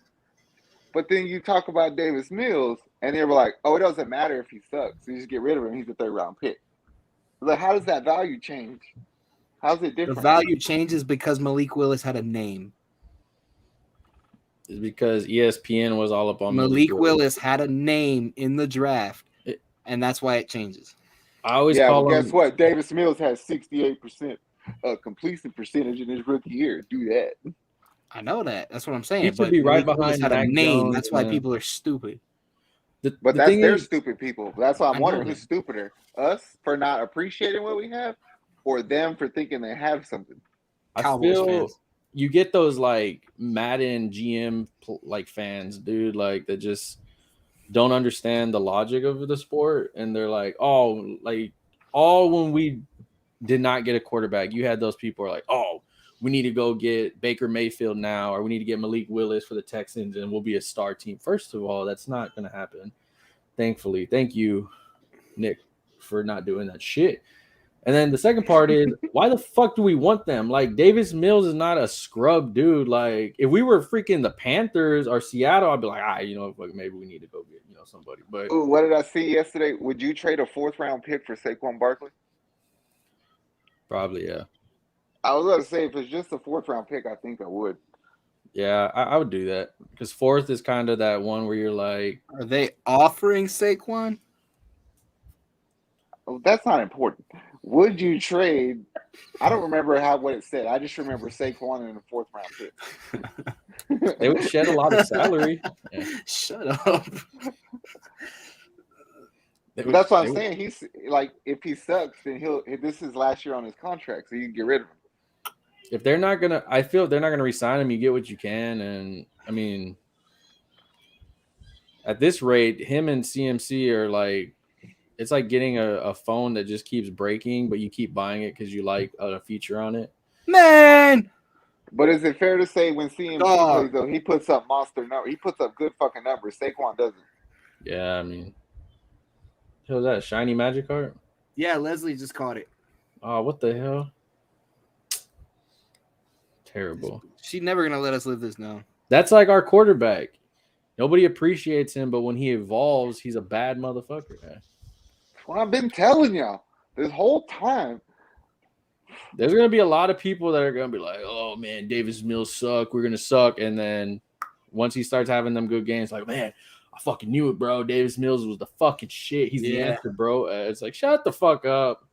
But then you talk about Davis Mills, And they were like, "Oh, it doesn't matter if he sucks. You just get rid of him. He's a 3rd-round pick." Like, how does that value change? How's it different? The value changes because Malik Willis had a name. It's because ESPN was all up on Malik Willis had a name in the draft, and that's why it changes. I always call him. Guess what? Davis Mills has 68% completion percentage in his rookie year. Do that. I know that. That's what I'm saying. He should be right behind had a Mac name. Jones, That's why people are stupid. But that's their stupid people. That's why I'm wondering who's stupider: us for not appreciating what we have, or them for thinking they have something. I feel you get those like Madden GM like fans, dude, like that just don't understand the logic of the sport, and they're like, oh, like when we did not get a quarterback, you had those people who are like, oh, we need to go get Baker Mayfield now, or we need to get Malik Willis for the Texans, and we'll be a star team. First of all, that's not going to happen. Thankfully. Thank you, Nick, for not doing that shit. And then the second part is, why the fuck do we want them? Like, Davis Mills is not a scrub dude. Like, if we were freaking the Panthers or Seattle, I'd be like, maybe we need to go get, somebody. But ooh, what did I see yesterday? Would you trade a 4th-round pick for Saquon Barkley? Probably, yeah. I was going to say, if it's just a 4th-round pick, I think I would. Yeah, I would do that. Because 4th is kind of that one where you're like... Are they offering Saquon? Oh, that's not important. Would you trade? I don't remember what it said. I just remember Saquon in a 4th-round pick. They would shed a lot of salary. Yeah. Shut up. That's what I'm saying. He's like, if he sucks, then this is last year on his contract, so you can get rid of him. If they're not gonna, I feel they're not gonna resign him. You get what you can, and I mean, at this rate, him and CMC are like, it's like getting a phone that just keeps breaking, but you keep buying it because you like a feature on it. Man. But is it fair to say when CMC plays, though, he puts up monster numbers? He puts up good fucking numbers. Saquon doesn't. Yeah, I mean, what was that, a shiny magic card? Yeah, Leslie just caught it. Oh, what the hell? Terrible. She's never going to let us live this down. That's like our quarterback. Nobody appreciates him, but when he evolves, he's a bad motherfucker. Man. That's what I've been telling y'all this whole time. There's going to be a lot of people that are going to be like, oh, man, Davis Mills suck. We're going to suck. And then once he starts having them good games, like, man, I fucking knew it, bro. Davis Mills was the fucking shit. He's the answer, bro. It's like, shut the fuck up.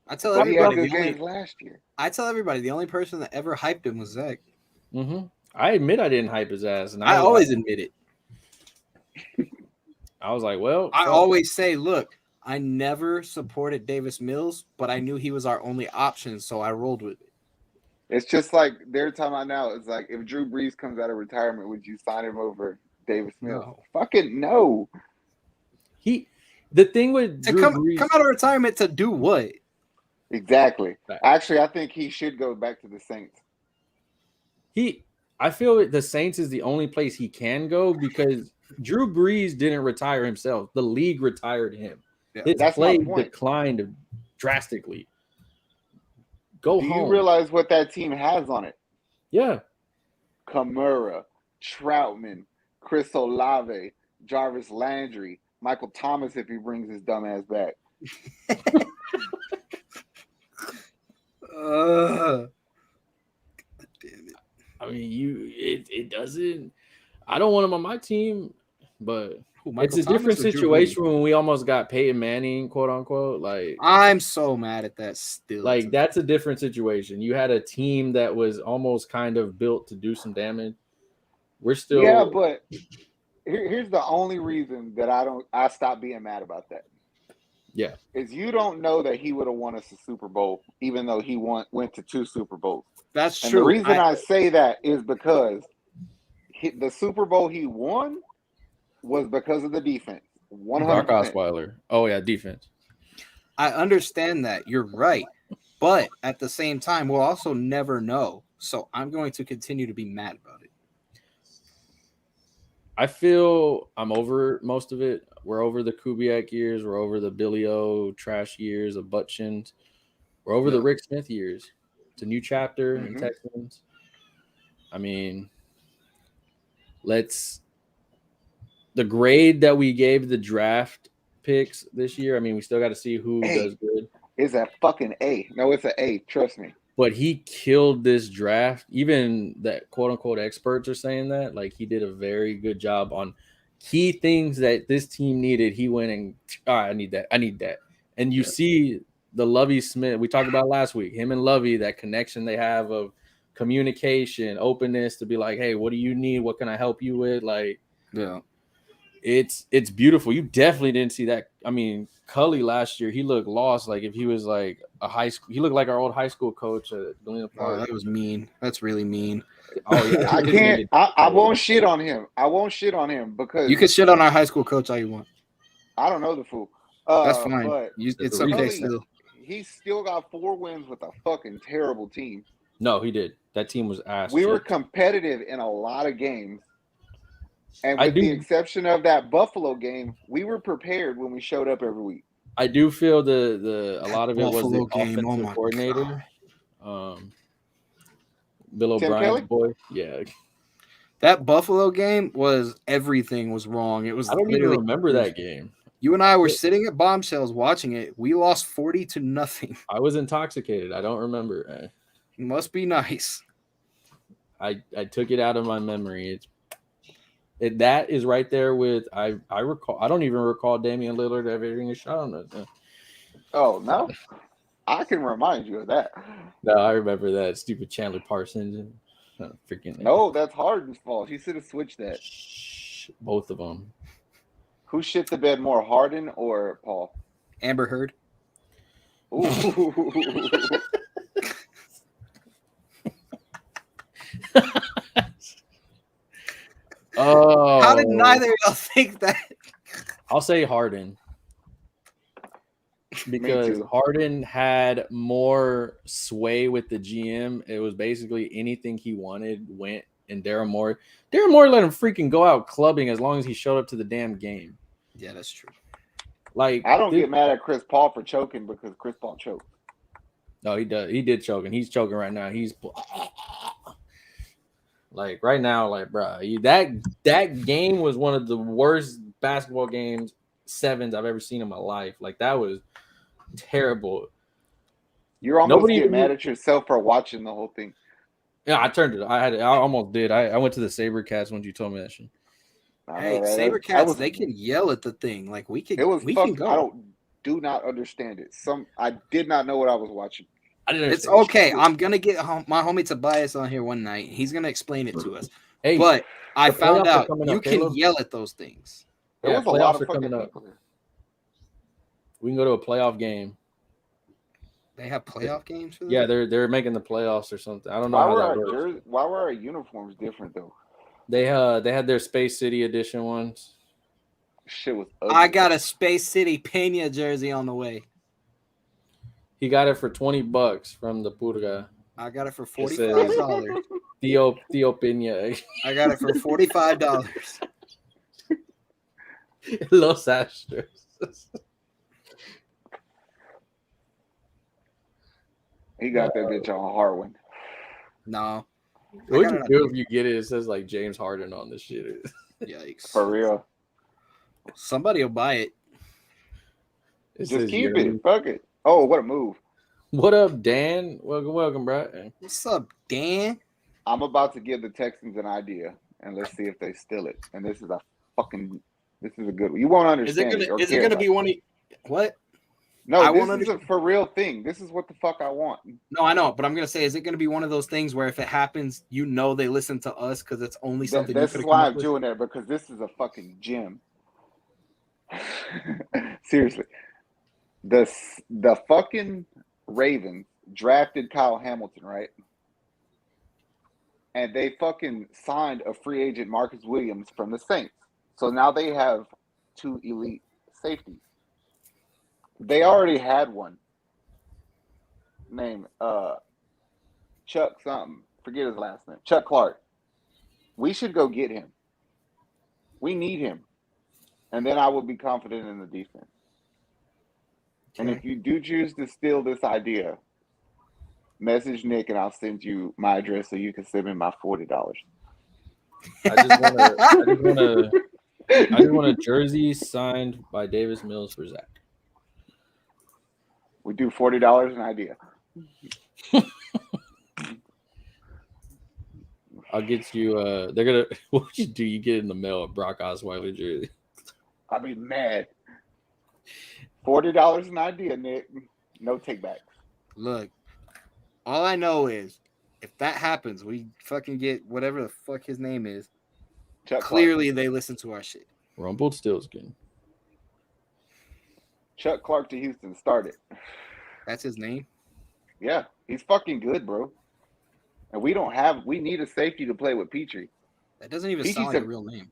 I tell everybody last year. I tell everybody the only person that ever hyped him was Zach. Mm-hmm. I admit I didn't hype his ass, and I always admit it. I was like, well, I always say, look, I never supported Davis Mills, but I knew he was our only option, so I rolled with it. It's just like they're talking about now. It's like if Drew Brees comes out of retirement, would you sign him over Davis Mills? No. Fucking no. The thing with Drew Brees, come out of retirement to do what? Exactly. Actually, I think he should go back to the Saints. I feel the Saints is the only place he can go because Drew Brees didn't retire himself. The league retired him. Yeah, his play declined drastically. Go home. Do you realize what that team has on it? Yeah. Kamara, Troutman, Chris Olave, Jarvis Landry, Michael Thomas if he brings his dumb ass back. God damn it. I mean, it doesn't. I don't want him on my team, but it's a different situation when we almost got Peyton Manning, quote unquote. Like, I'm so mad at that still. Like, that's a different situation. You had a team that was almost kind of built to do some damage. We're still, yeah, but here's the only reason that I stopped being mad about that. Yeah, is you don't know that he would have won us a Super Bowl, even though he went to 2 Super Bowls. That's true. And the reason I say that is because the Super Bowl he won was because of the defense. 100%. Brock Osweiler. Oh yeah, defense. I understand that. You're right, but at the same time, we'll also never know. So I'm going to continue to be mad about it. I feel I'm over most of it. We're over the Kubiak years. We're over the Billy O trash years of butt chins. We're over the Rick Smith years. It's a new chapter in Texans. I mean, let's the grade that we gave the draft picks this year, I mean, we still got to see who does good. It's a fucking A. No, it's an A. Trust me. But he killed this draft. Even that quote unquote experts are saying that. Like, he did a very good job on key things that this team needed. He went and I need that. I need that. And you see the Lovie Smith we talked about last week. Him and Lovie, that connection they have of communication, openness to be like, hey, what do you need? What can I help you with? Like, yeah. It's beautiful. You definitely didn't see that. I mean, Cully last year, he looked lost. Like if he was like a high school, he looked like our old high school coach at Galena Park. Oh, that was mean. That's really mean. Oh yeah, I can't. I won't shit on him. I won't shit on him because you can shit on our high school coach all you want. I don't know the fool. That's fine. But it's okay still. He still got 4 wins with a fucking terrible team. No, he did. That team was ass. We were competitive in a lot of games. And with the exception of that Buffalo game, we were prepared when we showed up every week. I do feel a lot of it was the game. offensive coordinator, Bill O'Brien's boy. Yeah, that Buffalo game was everything was wrong. It was. I don't even remember that game. You and I were sitting at Bombshells watching it. We lost 40-0. I was intoxicated. I don't remember. It must be nice. I took it out of my memory. That is right there with I recall. I don't even recall Damian Lillard ever hitting a shot on it. Oh no, I can remind you of that. No, I remember that stupid Chandler Parsons. Freaking no, that's Harden's fault. He should have switched that. Both of them. Who shit the bed more, Harden or Paul? Amber Heard. Ooh. Oh, how did neither of y'all think that? I'll say Harden because Harden had more sway with the GM. It was basically anything he wanted went, and Darren Moore let him freaking go out clubbing as long as he showed up to the damn game. Yeah, that's true. Like I don't get mad at Chris Paul for choking because Chris Paul choked. No, he does. He did choke, and he's choking right now. He's like right now, like bro, that game was one of the worst basketball games 7s I've ever seen in my life. Like that was terrible. You're almost getting mad at yourself for watching the whole thing. Yeah, I turned it. I almost did. I went to the SaberCats when you told me that shit. Hey, SaberCats, they can yell at the thing. Like we can go. I do not understand it. I did not know what I was watching. It's okay. I'm gonna get my homie Tobias on here one night. He's gonna explain it to us. Hey, but I found out you can yell at those things. There was a lot of coming up. We can go to a playoff game. They have playoff games for them? Yeah, they're making the playoffs or something. I don't know how that works. Why were our uniforms different though? They had their Space City edition ones. Shit was ugly. I got a Space City Pena jersey on the way. He got it for $20 from the Purga. I got it for $45. Theo Pena. I got it for $45. Los Astros. He got that bitch on Harwin. No. What you do if you get it? It says like James Harden on this shit. Yikes. For real. Somebody will buy it. Just keep it. Fuck it. Oh, what a move. What up, Dan? Welcome, bro. What's up, Dan? I'm about to give the Texans an idea, and let's see if they steal it. And this is a good one. You won't understand it. Is it going to be one of – what? No, this is a for real thing. This is what the fuck I want. No, I know, but I'm going to say, is it going to be one of those things where if it happens, you know they listen to us because it's only something This is why I'm doing that, because this is a fucking gem. Seriously. The fucking Ravens drafted Kyle Hamilton, right? And they fucking signed a free agent, Marcus Williams, from the Saints. So now they have 2 elite safeties. They already had one named Chuck something. Forget his last name. Chuck Clark. We should go get him. We need him. And then I will be confident in the defense. And if you do choose to steal this idea, message Nick and I'll send you my address so you can send me my $40. I just want to I just want a jersey signed by Davis Mills for Zach. We do $40 an idea. I'll get you. They're gonna. What would you do? You get in the mail a Brock Osweiler jersey. I'd be mad. $40 an idea, Nick. No takebacks. Look, all I know is if that happens, we fucking get whatever the fuck his name is. Chuck Clearly, Clark. they listen to our shit. Rumpelstiltskin. Chuck Clark to Houston started. That's his name? Yeah, he's fucking good, bro. And we need a safety to play with Petrie. That doesn't even sound like a real name.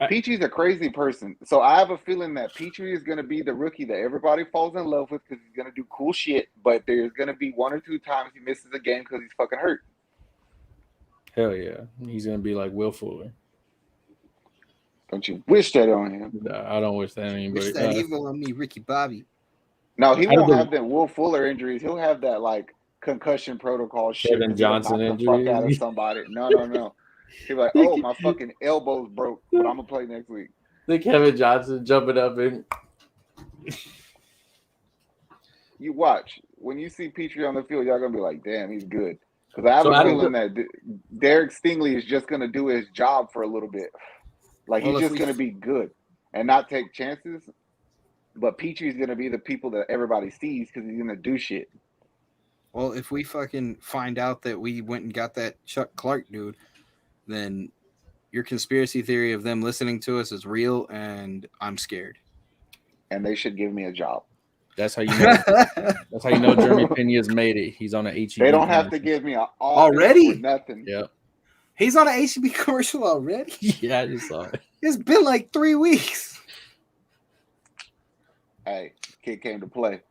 Petrie's a crazy person. So I have a feeling that Petrie is going to be the rookie that everybody falls in love with because he's going to do cool shit, but there's going to be 1 or 2 times he misses a game because he's fucking hurt. Hell yeah. He's going to be like Will Fuller. Don't you wish that on him? I don't wish that on anybody. Wish that evil on me, Ricky Bobby. No, he won't have that Will Fuller injuries. He'll have that, like, concussion protocol shit. Kevin Johnson injury. Fuck out of somebody. No. He's like, oh, my fucking elbow's broke, but I'm going to play next week. The Kevin Johnson jumping up and... You watch. When you see Petrie on the field, y'all going to be like, damn, he's good. Because I have a feeling that Derek Stingley is just going to do his job for a little bit. Like, he's just going to be good and not take chances. But Petrie's going to be the people that everybody sees because he's going to do shit. Well, if we fucking find out that we went and got that Chuck Clark dude, then your conspiracy theory of them listening to us is real, and I'm scared. And they should give me a job. That's how you know. That's how you know Jeremy Pena's made it. He's on an HEB. They don't have to give me already nothing. Yep. He's on an HEB commercial already. Yeah, I just saw it. It's been like 3 weeks. Hey, kid came to play.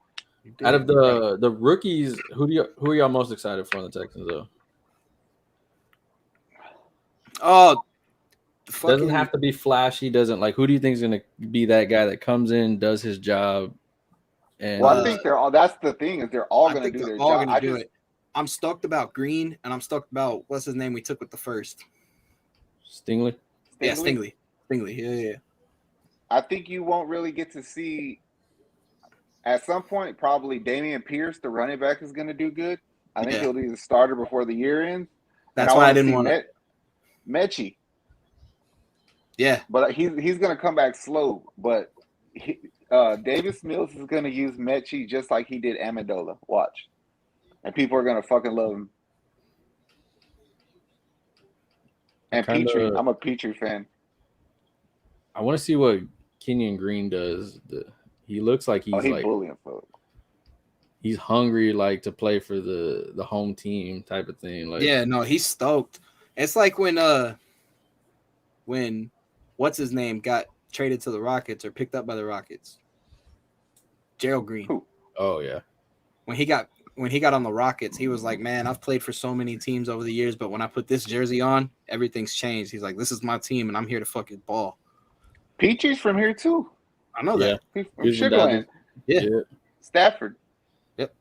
Out of the rookies, who are y'all most excited for on the Texans though? Oh, doesn't have to be flashy. Doesn't like. Who do you think is going to be that guy that comes in, does his job? And I think they're all. That's the thing is they're all going to do their job. I'm stoked about Green, and I'm stoked about what's his name we took with the first. Stingley. Yeah, Stingley. Yeah. I think you won't really get to see. At some point, probably Damian Pierce, the running back, is going to do good. I think he'll be the starter before the year ends. That's why I didn't want Mechie. Yeah, but he's going to come back slow. But Davis Mills is going to use Mechie just like he did Amendola. Watch, and people are going to fucking love him. And Petrie, I'm a Petrie fan. I want to see what Kenyon Green does. He looks like he's like bullying folks. He's hungry, like to play for the home team type of thing. Like, yeah, no, he's stoked. It's like when what's his name got traded to the Rockets or picked up by the Rockets. Gerald Green. Who? Oh yeah. When he got on the Rockets, he was like, "Man, I've played for so many teams over the years, but when I put this jersey on, everything's changed." He's like, "This is my team, and I'm here to fucking ball." Peaches from here too. I know that. He's from Sugarland. Yeah. Stafford. Yep.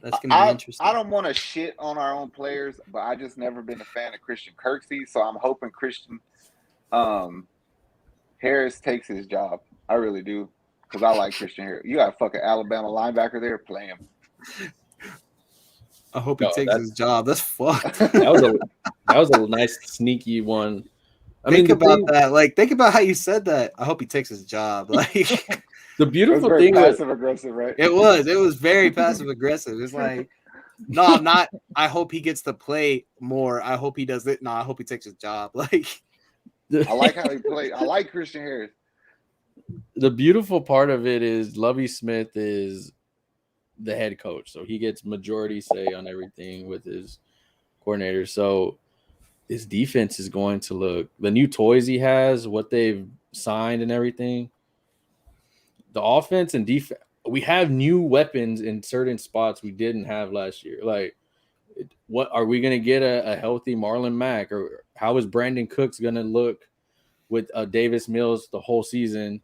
That's gonna be interesting. I don't want to shit on our own players, but I just never been a fan of Christian Kirksey, so I'm hoping Christian Harris takes his job. I really do. Because I like Christian Harris. You got a fucking Alabama linebacker there, play him. I hope he takes his job. That's fucked. That was a nice sneaky one. Think about how you said that. I hope he takes his job. Like the beautiful thing was passive aggressive, right? It was very passive aggressive. It's like, no, I'm not. I hope he gets to play more. I hope he does it. No, I hope he takes his job. Like, I like how he played. I like Christian Harris. The beautiful part of it is Lovie Smith is the head coach, so he gets majority say on everything with his coordinator. So his defense is going to look the new toys he has, what they've signed and everything. The offense and defense, we have new weapons in certain spots we didn't have last year. Like, what are we going to get a healthy Marlon Mack, or how is Brandon Cooks going to look with Davis Mills the whole season?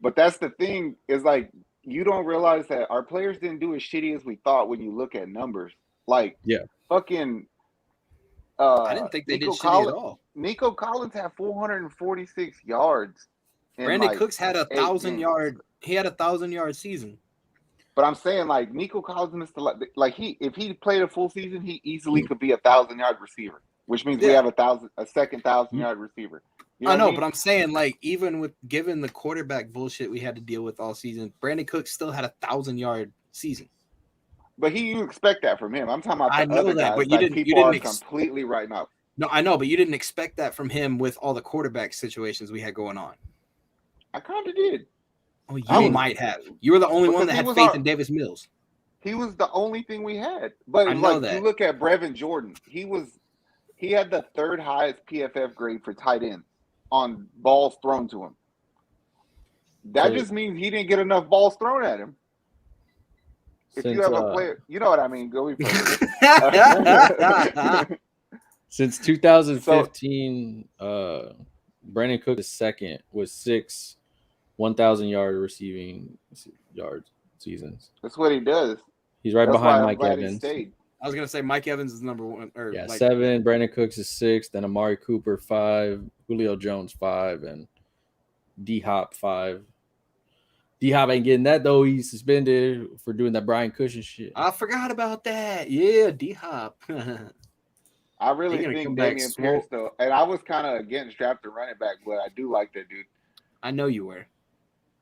But that's the thing is like you don't realize that our players didn't do as shitty as we thought when you look at numbers. Like, fucking. I didn't think they did shitty at all. Nico Collins had 446 yards. Brandon Cooks had 1,000-yard. He had 1,000-yard season. But I'm saying, like, Nico Collins missed if he played a full season, he easily could be 1,000-yard receiver, which means we have a second 1,000-yard receiver. You know I know, but I'm saying, like, even with given the quarterback bullshit we had to deal with all season, Brandon Cooks still had 1,000-yard season. But you expect that from him. I'm talking about the other guys. But you didn't completely writing up. No, I know, but you didn't expect that from him with all the quarterback situations we had going on. I kind of did. Oh, you might have. You were the only one that had faith in Davis Mills. He was the only thing we had. But I know that. You look at Brevin Jordan. He had the third highest PFF grade for tight end on balls thrown to him. That just means he didn't get enough balls thrown at him. If you have a player, you know what I mean. Go Since 2015, Brandon Cook is second with 6 1,000-yard receiving yards seasons. That's what he does. He's right behind Mike Evans. I was gonna say Mike Evans is number 1. 7. Brandon Cooks is 6. Then Amari Cooper 5. Julio Jones 5, and D Hop 5. D Hop ain't getting that though. He's suspended for doing that Brian Cushion shit. I forgot about that. Yeah, D Hop. I really think Damian Pierce though, and I was kind of against drafting running back, but I do like that dude. I know you were.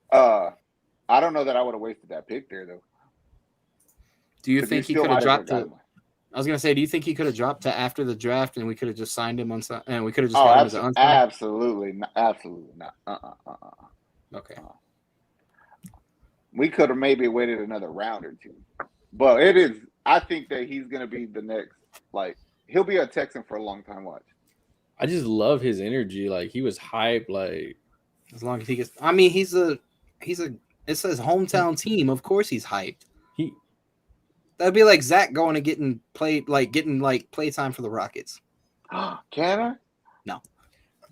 I don't know that I would have wasted that pick there though. Do you think he could have dropped to? I was gonna say, do you think he could have dropped to after the draft and we could have just signed him on, and we could have just got him as an unsigned? Absolutely not. Okay. We could have maybe waited another round or two, but it is. I think that he's gonna be the next. Like he'll be a Texan for a long time. Watch. I just love his energy. Like he was hyped. Like as long as he gets. I mean, he's a. It says hometown team. Of course, he's hyped. That'd be like Zach going and getting play time for the Rockets. Can I? No.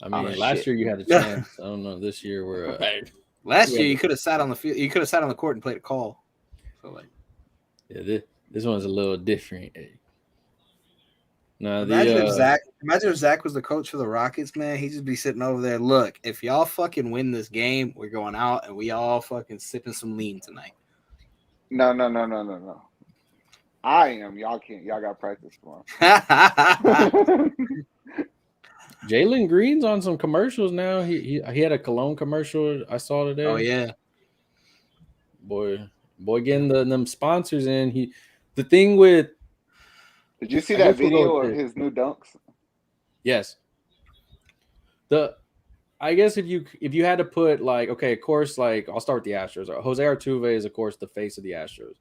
I mean, last year you had a chance. I don't know. This year we're. Last year you could have sat on the field. You could have sat on the court and played a call. So like, yeah, this one's a little different. No, imagine if Zach was the coach for the Rockets, man. He'd just be sitting over there. Look, if y'all fucking win this game, we're going out and we all fucking sipping some lean tonight. No. I am. Y'all can't. Y'all got practice tomorrow. Jalen Green's on some commercials now. He had a cologne commercial I saw today. Oh yeah, boy, getting them sponsors in. The thing with. Did you see that video of his new dunks? Yes. I guess if you had to put like, okay, of course, like I'll start with the Astros. Jose Altuve is of course the face of the Astros.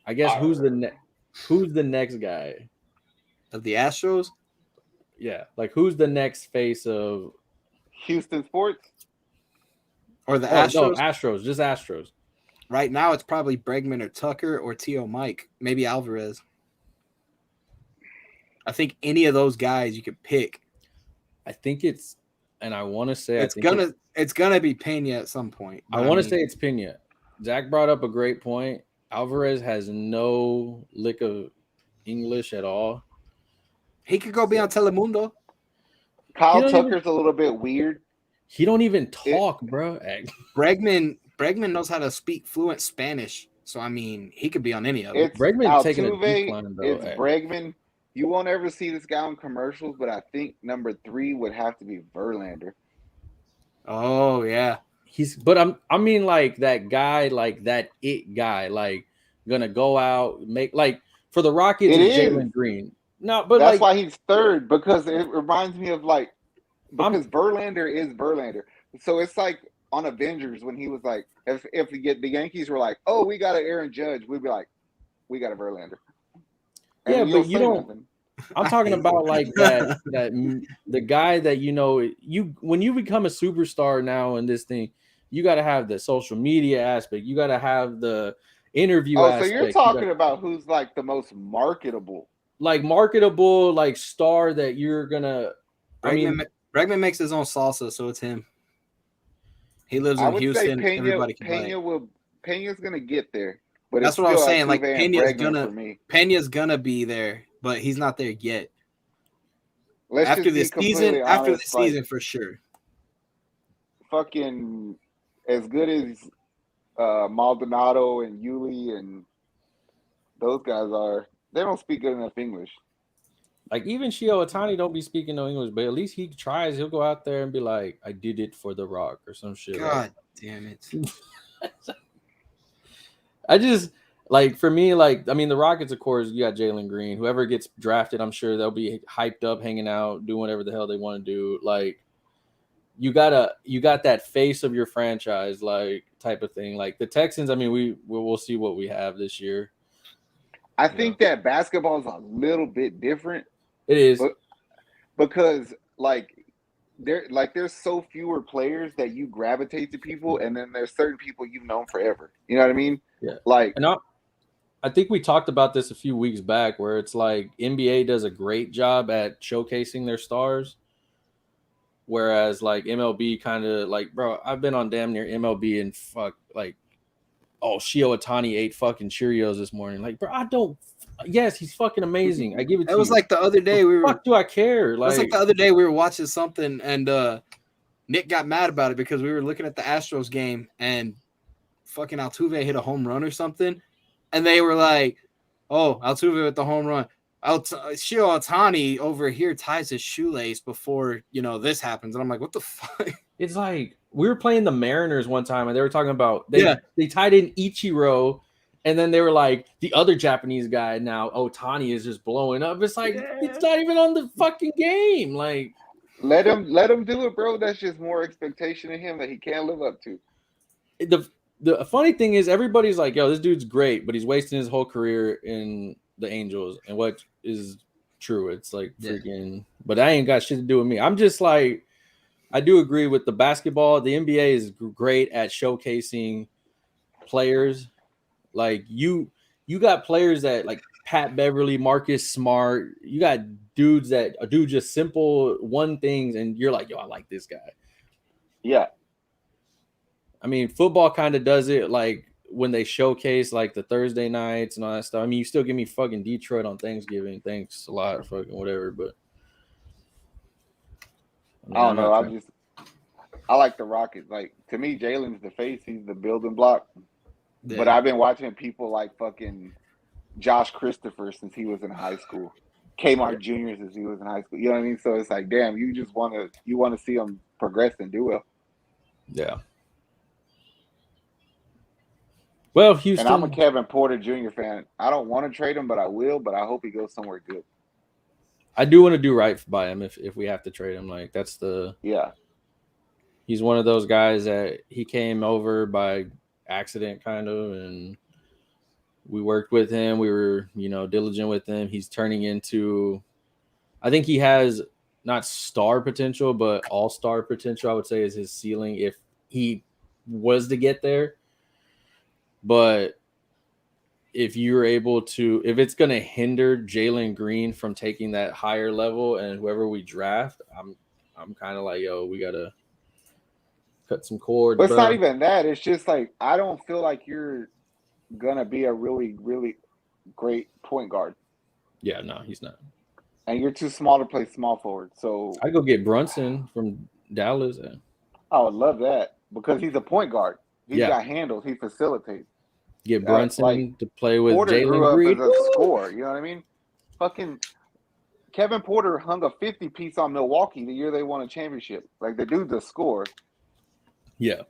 I guess who's the next guy of the Astros? Yeah, like who's the next face of Houston sports or the Astros? No, Astros, just Astros. Right now, it's probably Bregman or Tucker or T.O. Mike, maybe Alvarez. I think any of those guys you could pick. I think it's, and I want to say it's gonna be Pena at some point. I want to say it's Pena. Zach brought up a great point. Alvarez has no lick of English at all. He could go be on Telemundo. Kyle Tucker's a little bit weird. He don't even talk, bro. Bregman knows how to speak fluent Spanish, so I mean, he could be on any of them. Bregman taking a decline, though. It's Bregman. You won't ever see this guy on commercials, but I think number 3 would have to be Verlander. Oh yeah, I mean like that guy, like that it guy, like gonna go out make like for the Rockets. It's Jalen Green. No, but that's why he's third because it reminds me of Verlander is Verlander. So it's like on Avengers when he was like, if the Yankees were like, oh, we got an Aaron Judge, we'd be like, we got a Verlander. And yeah, but you don't. Nothing. I'm talking about like that the guy that when you become a superstar now in this thing, you got to have the social media aspect. You got to have the interview aspect. So you're talking about who's like the most marketable. Like marketable, like star that you're gonna. Bregman makes his own salsa, so it's him. He lives in Houston. Everybody can Pena's gonna get there, but that's what I was saying. Like Pena's gonna be there, but he's not there yet. After the season for sure. Fucking as good as Maldonado and Yuli and those guys are, they don't speak good enough English. Like even Htown don't be speaking no English, but at least he tries. He'll go out there and be like, "I did it for The Rock" or some shit. God damn it! I just like for me, like I mean, the Rockets, of course, you got Jalen Green. Whoever gets drafted, I'm sure they'll be hyped up, hanging out, doing whatever the hell they want to do. Like you got that face of your franchise, like type of thing. Like the Texans, I mean, we'll see what we have this year. I think that basketball is a little bit different. It is, because there's so fewer players that you gravitate to people, and then there's certain people you've known forever. You know what I mean? Yeah. Like, and I think we talked about this a few weeks back, where it's like NBA does a great job at showcasing their stars, whereas like MLB kind of like, bro, I've been on damn near MLB and fuck like, oh, Htown ate fucking Cheerios this morning. Like, bro, I don't. Yes, he's fucking amazing. I give it to you. It was like the other day Fuck do I care? Like, it was like the other day we were watching something and Nick got mad about it because we were looking at the Astros game and fucking Altuve hit a home run or something. And they were like, oh, Altuve with the home run. Htown over here ties his shoelace before, this happens. And I'm like, what the fuck? It's like we were playing the Mariners one time and they were talking about they tied in Ichiro. And then they were like, the other Japanese guy now, Ohtani, is just blowing up. It's like, it's not even on the fucking game. Like, let him do it, bro. That's just more expectation of him that he can't live up to. The funny thing is, everybody's like, yo, this dude's great, but he's wasting his whole career in the Angels. And what is true? It's like freaking, but that ain't got shit to do with me. I'm just like, I do agree with the basketball. The NBA is great at showcasing players. Like you got players that like Pat Beverly, Marcus Smart. You got dudes that do just simple one things, and you're like, yo, I like this guy. Yeah. I mean, football kind of does it like when they showcase like the Thursday nights and all that stuff. I mean, you still give me fucking Detroit on Thanksgiving. Thanks a lot, fucking whatever. But I don't know. I like the Rockets. Like to me, Jalen's the face. He's the building block. Yeah. But I've been watching people like fucking Josh Christopher since he was in high school, Kmart Jr. since he was in high school. You know what I mean? So it's like, damn, you just want to see him progress and do well. Yeah. Well, Houston. And I'm a Kevin Porter Jr. fan. I don't want to trade him, but I will. But I hope he goes somewhere good. I do want to do right by him if we have to trade him. Like that's he's one of those guys that he came over by accident kind of, and we worked with him. We were, diligent with him. He's turning into, I think he has not star potential, but all-star potential, I would say, is his ceiling if he was to get there. But if you're able to, if it's going to hinder Jalen Green from taking that higher level and whoever we draft, I'm kind of like, yo, we got to cut some cords. But it's not even that. It's just like, I don't feel like you're going to be a really, really great point guard. Yeah, no, he's not. And you're too small to play small forward. So I go get Brunson from Dallas. I would love that because he's a point guard. He's got handles. He facilitates. Get Brunson to play with Jalen Green. As a scorer, you know what I mean? Fucking Kevin Porter hung a 50 piece on Milwaukee the year they won a championship. Like the dude's a scorer. Yeah.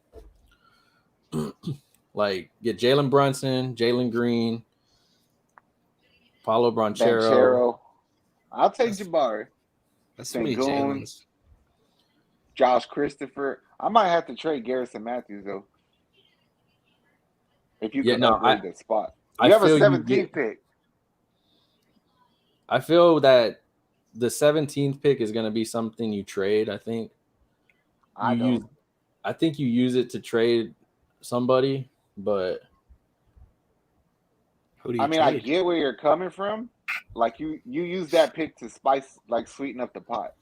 Like get Jalen Brunson, Jalen Green, Paulo Banchero. I'll take Jabari. That's me, Jalen's. Josh Christopher. I might have to trade Garrison Matthews though. If you can upgrade the spot. You have a 17th pick. I feel that the 17th pick is going to be something you trade, I think. I think you use it to trade somebody, but who do you trade? I get where you're coming from. Like you use that pick to sweeten up the pot.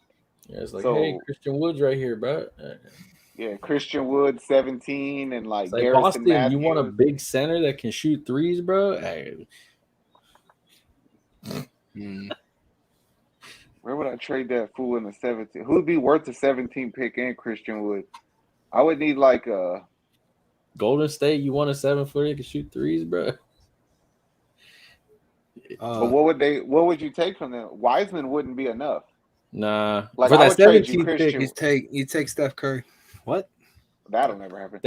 Yeah, it's like, hey, Christian Wood's right here, bro. Yeah, Christian Wood, 17, and like Garrison Boston, Matthews. You want a big center that can shoot threes, bro? Hey. Where would I trade that fool in the 17? Who'd be worth the 17 pick and Christian Wood? I would need like a Golden State. You want a 7-footer that can shoot threes, bro? but what would you take from them? Wiseman wouldn't be enough. Nah. Like For I that would trade you 17th pick, Christian. You take Steph Curry. What? That'll never happen.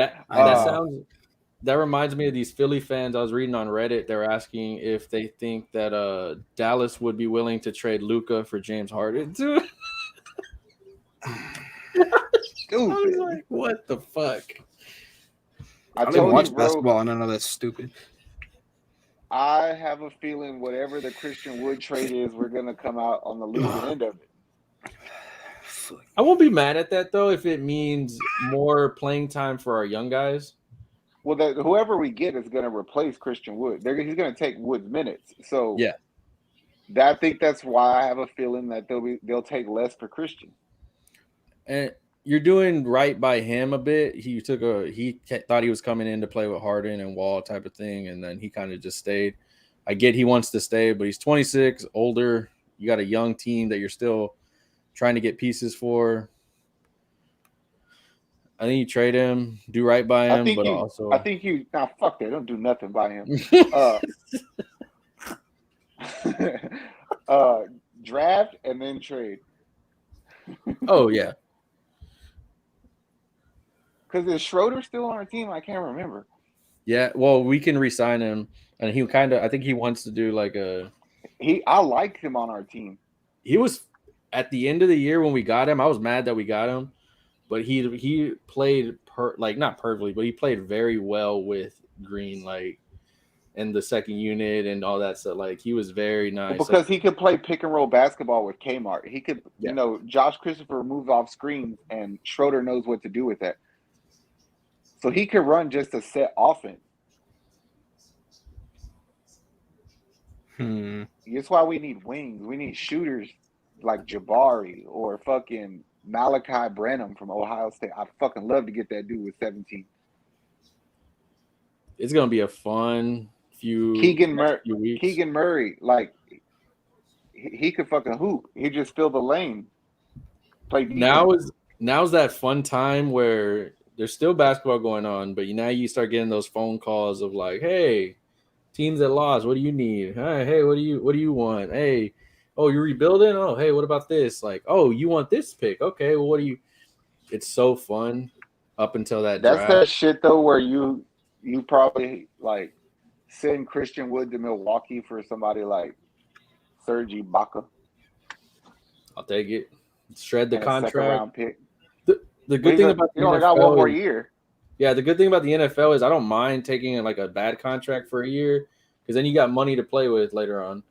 That reminds me of these Philly fans I was reading on Reddit. They were asking if they think that Dallas would be willing to trade Luka for James Harden. Dude. I was like, what the fuck? I didn't watch basketball and I know that's stupid. I have a feeling whatever the Christian Wood trade is, we're going to come out on the losing end of it. I won't be mad at that, though, if it means more playing time for our young guys. Well, whoever we get is going to replace Christian Wood. He's going to take Wood's minutes. So yeah, I think that's why I have a feeling that they'll take less for Christian. And you're doing right by him a bit. He thought he was coming in to play with Harden and Wall type of thing, and then he kind of just stayed. I get he wants to stay, but he's 26, older. You got a young team that you're still trying to get pieces for. I think you trade him, do right by him, fuck that. Don't do nothing by him. Draft and then trade. Oh yeah. Because is Schroeder still on our team? I can't remember. Yeah, well, we can re-sign him, and I think he wants to do like I liked him on our team. He was at the end of the year when we got him. I was mad that we got him, but he played not perfectly, but he played very well with Green, like in the second unit and all that stuff. Like he was very nice. Well, because he could play pick and roll basketball with Kmart. He could, Josh Christopher moves off screens, and Schroeder knows what to do with that. So he could run just a set offense. That's why we need wings. We need shooters like Jabari or fucking Malachi Branham from Ohio State. I'd fucking love to get that dude with 17. It's going to be a fun few weeks. Keegan Murray, like, he could fucking hoop. He just fill the lane. Play defense. Now's that fun time where there's still basketball going on, but now you start getting those phone calls of like, hey, teams that lost, what do you need? Hey, what do you want? Hey, oh, you're rebuilding? Oh, hey, what about this? Like, oh, you want this pick? Okay, well, what do you? It's so fun up until that draft. That's that shit though, where you probably like send Christian Wood to Milwaukee for somebody like Serge Ibaka. I'll take it. Shred the contract. Second-round pick. The good thing about the NFL, only got one more year. Yeah, the good thing about the NFL is I don't mind taking like a bad contract for a year because then you got money to play with later on,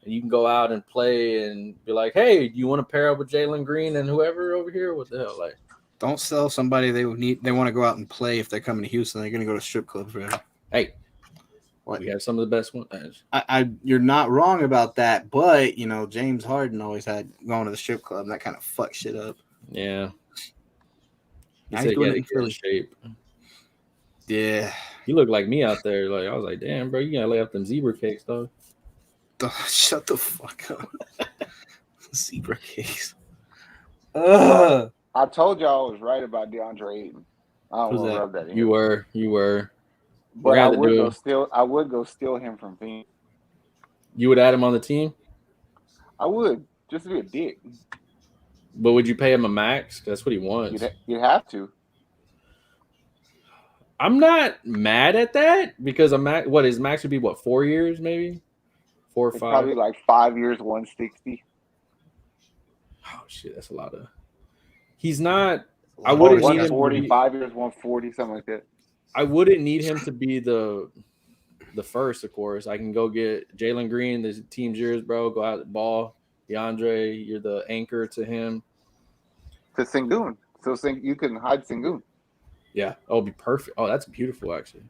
and you can go out and play and be like, "Hey, do you want to pair up with Jalen Green and whoever over here? What the hell?" Like, don't sell somebody they want to go out and play if they're coming to Houston. They're going to go to strip clubs forever. Hey, we have some of the best ones. You're not wrong about that, but James Harden always had going to the strip club, and that kind of fucked shit up. Yeah. He's doing it in Philly. Shape. Yeah. You look like me out there. Like I was like, damn, bro, you gotta lay up them zebra cakes, dog. Shut the fuck up. Zebra cakes. I told y'all I was right about DeAndre Ayton. I don't want to rub that in. You were. But I would go steal him from Phoenix. You would add him on the team? I would, just to be a dick. But would you pay him a max? That's what he wants. You'd have to. I'm not mad at that because his max would be 4 years maybe? 4 or 5? Probably like 5 years, 160. Oh shit, that's a lot of. He's not. I wouldn't need him. 5 years, 140, something like that. I wouldn't need him to be the first, of course. I can go get Jalen Green. The team's yours, bro. Go out and ball. DeAndre, you're the anchor to him. To Sengun. So you can hide Sengun. Yeah. Oh, it'd be perfect. Oh, that's beautiful, actually.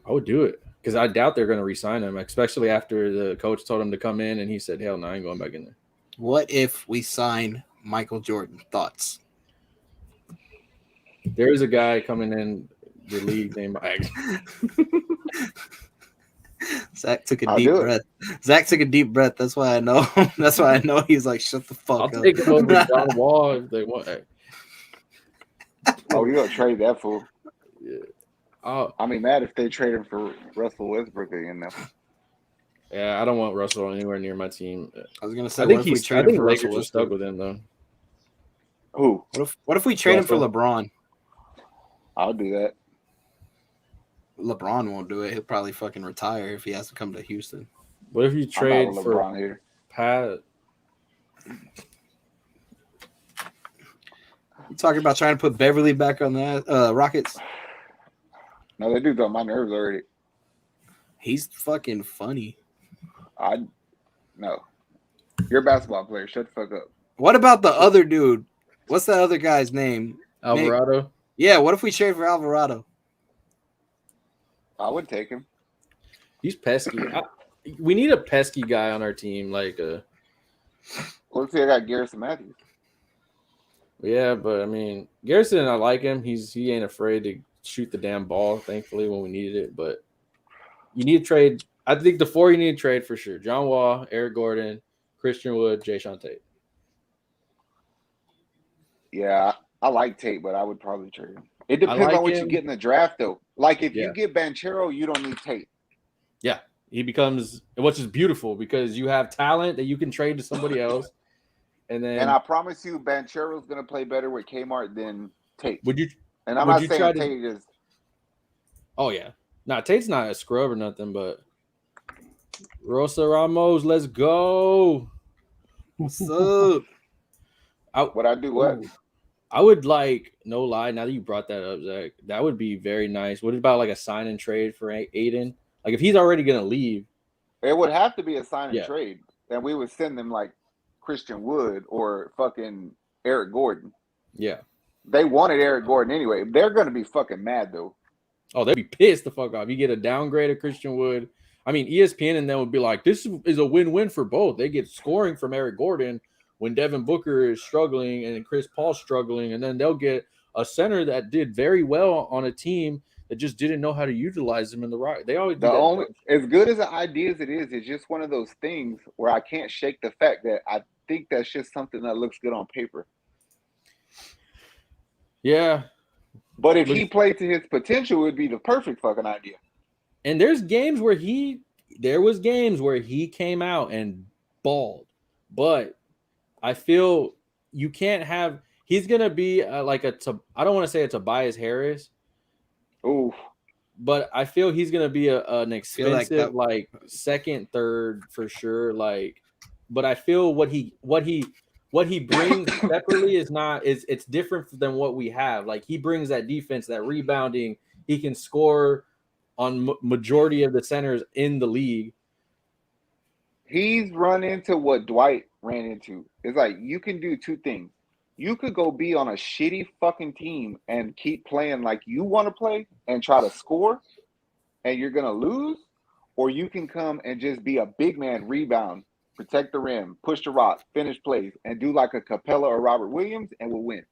I would do it because I doubt they're going to re-sign him, especially after the coach told him to come in and he said, hell no, I ain't going back in there. What if we sign Michael Jordan? Thoughts? There is a guy coming in the league named Zach took a I'll deep do it. breath. Zach took a deep breath. That's why I know. That's why I know he's like, shut the fuck I'll up. take him over John Wall if they want. Oh, you gonna trade that fool? Yeah. I mean, mad if they trade him for Russell Westbrook again now. Yeah, I don't want Russell anywhere near my team. I was gonna say, I think what if we I trade him think for Lakers Russell are stuck Westbrook? with him though. Who? What if we trade him for Russell? LeBron? I'll do that. LeBron won't do it. He'll probably fucking retire if he has to come to Houston. What if you I'm trade not with for LeBron here. Pat? You talking about trying to put Beverly back on the Rockets? No, that dude's on my nerves already. He's fucking funny. No. You're a basketball player. Shut the fuck up. What about the other dude? What's that other guy's name? Alvarado? Yeah, what if we trade for Alvarado? I would take him. He's pesky. We need a pesky guy on our team. Like, Let's see, I got Garrison Matthews. yeah, but I mean, Garrison, I like him. He ain't afraid to shoot the damn ball, thankfully, when we needed it. But you need to trade. I think the four you need to trade for sure: John Wall, Eric Gordon, Christian Wood, Jayshawn Tate. Yeah, I like Tate, but I would probably trade him. It depends like on what him. you get in the draft, though. Like, if Yeah. you get Banchero, you don't need Tate. Yeah, he becomes, which is beautiful because you have talent that you can trade to somebody else. And then, And I promise you, Banchero's going to play better with Kmart than Tate. would you? And I'm would not you saying try to- Tate is. Oh yeah, nah, Tate's not a scrub or nothing, but Rosa Ramos, let's go. What's up? What I do, what? I would like, no lie, now that you brought that up, Zach, that would be very nice. What about like a sign and trade for Aiden? Like if he's already going to leave. It would have to be a sign and Yeah. trade. And we would send them like Christian Wood or fucking Eric Gordon. Yeah. They wanted Eric Gordon anyway. They're going to be fucking mad, though. Oh, they'd be pissed the fuck off. You get a downgrade of Christian Wood. I mean, ESPN and them would be like, this is a win-win for both. They get scoring from Eric Gordon when Devin Booker is struggling and Chris Paul's struggling, and then they'll get a center that did very well on a team that just didn't know how to utilize them in the right. They always do that. As good as the idea as it is, it's just one of those things where I can't shake the fact that I think that's just something that looks good on paper. Yeah. But if he played to his potential, it would be the perfect fucking idea. And there was games where he came out and balled, but I feel you can't have. He's gonna be I don't want to say it's a Tobias Harris. Ooh, but I feel he's gonna be an expensive like second, third for sure. Like, but I feel what he brings separately it's different than what we have. Like he brings that defense, that rebounding. He can score on majority of the centers in the league. He's run into what Dwight ran into. It's like you can do two things. You could go be on a shitty fucking team and keep playing like you want to play and try to score, and you're going to lose, or you can come and just be a big man, rebound, protect the rim, push the rock, finish plays, and do like a Capella or Robert Williams, and we'll win.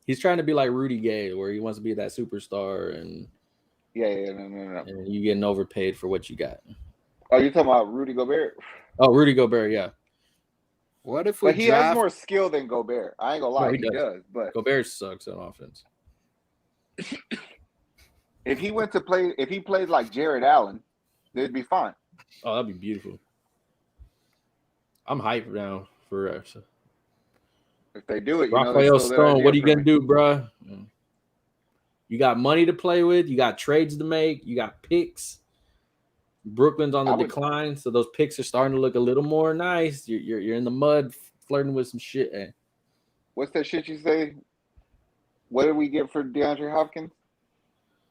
He's trying to be like Rudy Gay, where he wants to be that superstar, and no. And you getting overpaid for what you got. Oh, you're talking about Rudy Gobert? Oh, Rudy Gobert, yeah. What if we? But he has more skill than Gobert. I ain't gonna lie, No, he does. But Gobert sucks on offense. if he played like Jared Allen, they'd be fine. Oh, that'd be beautiful. I'm hyped now for If they do it, Raphael Stone. What are you gonna do, bro? You got money to play with. You got trades to make. You got picks. Brooklyn's on the decline, so those picks are starting to look a little more nice. You're in the mud, flirting with some shit. Eh? What's that shit you say? What did we get for DeAndre Hopkins?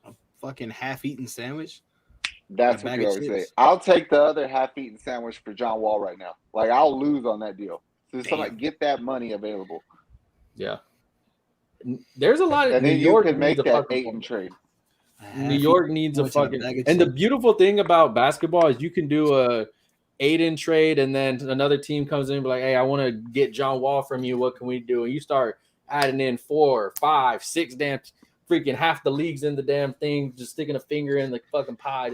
A fucking half-eaten sandwich. That's what you always say. I'll take the other half-eaten sandwich for John Wall right now. Like I'll lose on that deal. So somebody get that money available. Yeah. There's a lot of and New then York you can make needs that Aiden trade. New York needs a fucking and the beautiful thing about basketball is you can do a Aiden trade and then another team comes in and be like, hey, I want to get John Wall from you. What can we do? And you start adding in 4, 5, 6 damn freaking half the leagues in the damn thing, just sticking a finger in the fucking pie.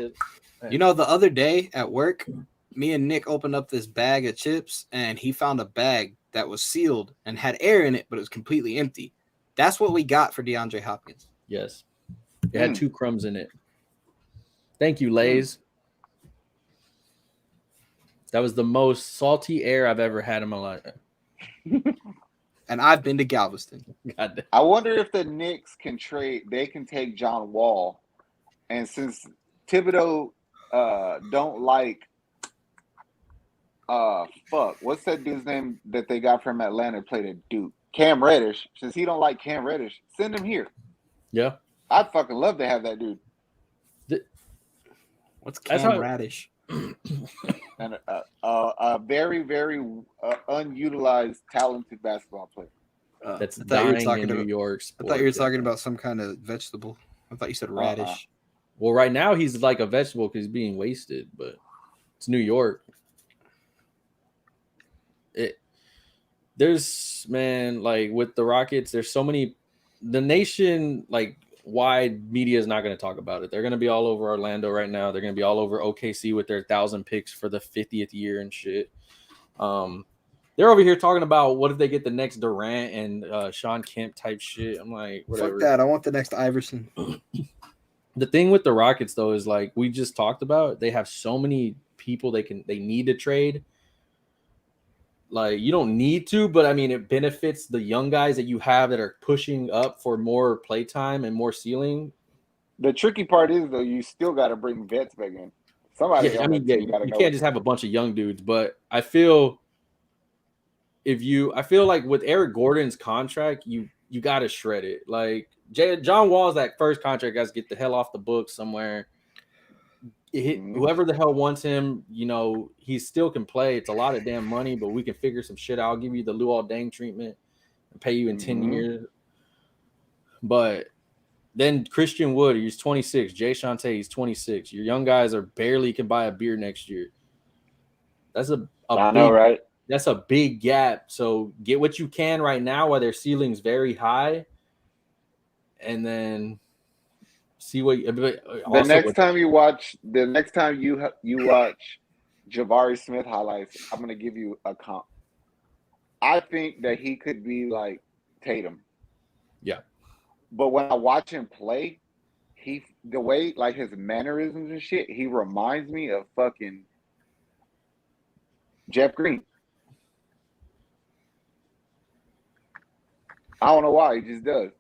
You know, the other day at work, me and Nick opened up this bag of chips, and he found a bag that was sealed and had air in it, but it was completely empty. That's what we got for DeAndre Hopkins. Yes. It had 2 crumbs in it. Thank you, Lay's. That was the most salty air I've ever had in my life. And I've been to Galveston. I wonder if the Knicks can trade. They can take John Wall, and since Thibodeau don't like what's that dude's name that they got from Atlanta played at Duke? Cam Reddish. Since he don't like Cam Reddish, send him here. Yeah. I'd fucking love to have that dude. What's Cam Reddish? And a very, very unutilized, talented basketball player. That's dying in New York. I thought you were talking about some kind of vegetable. I thought you said radish. Well, right now he's like a vegetable because he's being wasted, but it's New York. There's like with the Rockets, there's so many. The nation wide media is not going to talk about it. They're going to be all over Orlando right now. They're going to be all over OKC with their 1,000 picks for the 50th year and shit. They're over here talking about what if they get the next Durant and Sean Kemp type shit. I'm like, whatever. Fuck that. I want the next Iverson. The thing with the Rockets though is like we just talked about, they have so many people they need to trade. Like you don't need to, but I mean it benefits the young guys that you have that are pushing up for more play time and more ceiling. The tricky part is though, you still got to bring vets back in. Somebody, you can't just have a bunch of young dudes. But I feel like with Eric Gordon's contract, you got to shred it. Like John Wall's that first contract, guys, get the hell off the books somewhere. Whoever the hell wants him, he still can play. It's a lot of damn money, but we can figure some shit out. I'll give you the Luol Deng treatment and pay you in 10 years. But then Christian Wood, he's 26. Jay Shante, he's 26. Your young guys are barely can buy a beer next year. That's right? That's a big gap. So get what you can right now while their ceiling's very high, and then see what. The next time you watch Jabari Smith highlights, I'm gonna give you a comp. I think that he could be like Tatum. Yeah. But when I watch him play, the way like his mannerisms and shit, he reminds me of fucking Jeff Green. I don't know why, he just does.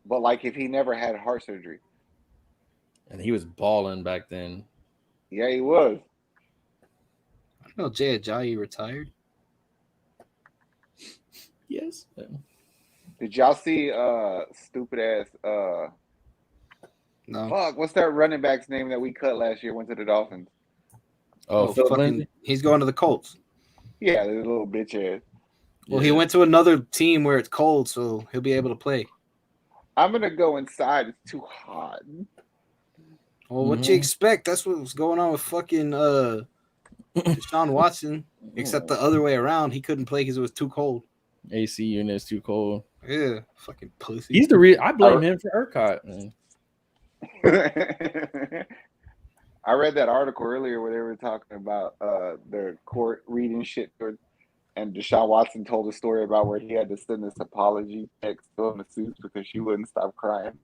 But like if he never had heart surgery. And he was balling back then. Yeah, he was. I know Jay Ajayi retired. Yes. Did y'all see stupid ass no. Fuck, what's that running back's name that we cut last year, went to the Dolphins? He's going to the Colts. Yeah, the little bitch ass. Well, he went to another team where it's cold, so he'll be able to play. I'm gonna go inside. It's too hot. Well, what you expect? That's what was going on with fucking Deshaun Watson, except the other way around. He couldn't play because it was too cold. AC unit's too cold. Yeah, fucking pussy. He's the real. I blame him for ERCOT, man. I read that article earlier where they were talking about their court reading shit, and Deshaun Watson told a story about where he had to send this apology text to him masseuse because she wouldn't stop crying.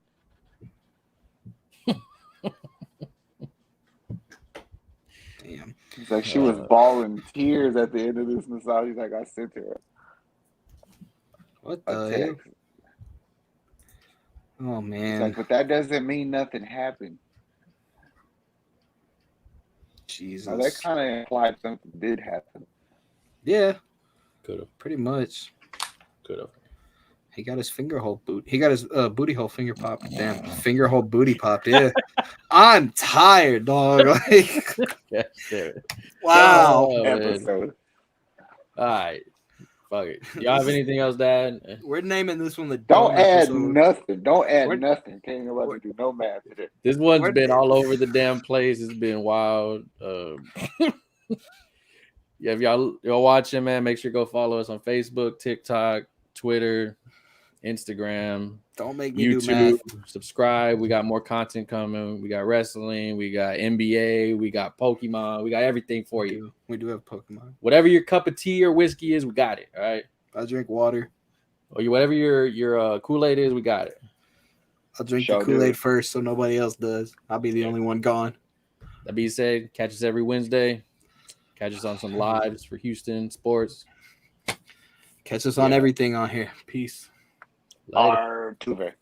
Damn. It's like she was bawling tears at the end of this massage. He's like, I sent her what the heck? Oh man. It's like, but that doesn't mean nothing happened. Jesus. Now, that kind of implied something did happen. Yeah. Could have. Pretty much. Could have. He got his finger hole boot. He got his booty hole finger popped. Damn, finger hole booty popped. Yeah. I'm tired, dog. Like, wow. Episode. All right. Fuck it. Y'all have anything else to add? We're naming this one the Don't add episode. nothing. Don't add nothing. Can't nobody do no math today. This one's been all over the damn place. It's been wild. Yeah, if y'all watching, man, make sure you go follow us on Facebook, TikTok, Twitter, Instagram, Don't make me YouTube. do math. Subscribe. We got more content coming. We got wrestling. We got NBA. We got Pokemon. We got everything for you. We do have Pokemon. Whatever your cup of tea or whiskey is, we got it. All right. I drink water. Or whatever your Kool-Aid is, we got it. I'll drink the Kool-Aid first so nobody else does. I'll be the only one gone. That being said, catch us every Wednesday. Catch us on some lives for Houston sports. Catch us on everything on here. Peace. Artuve.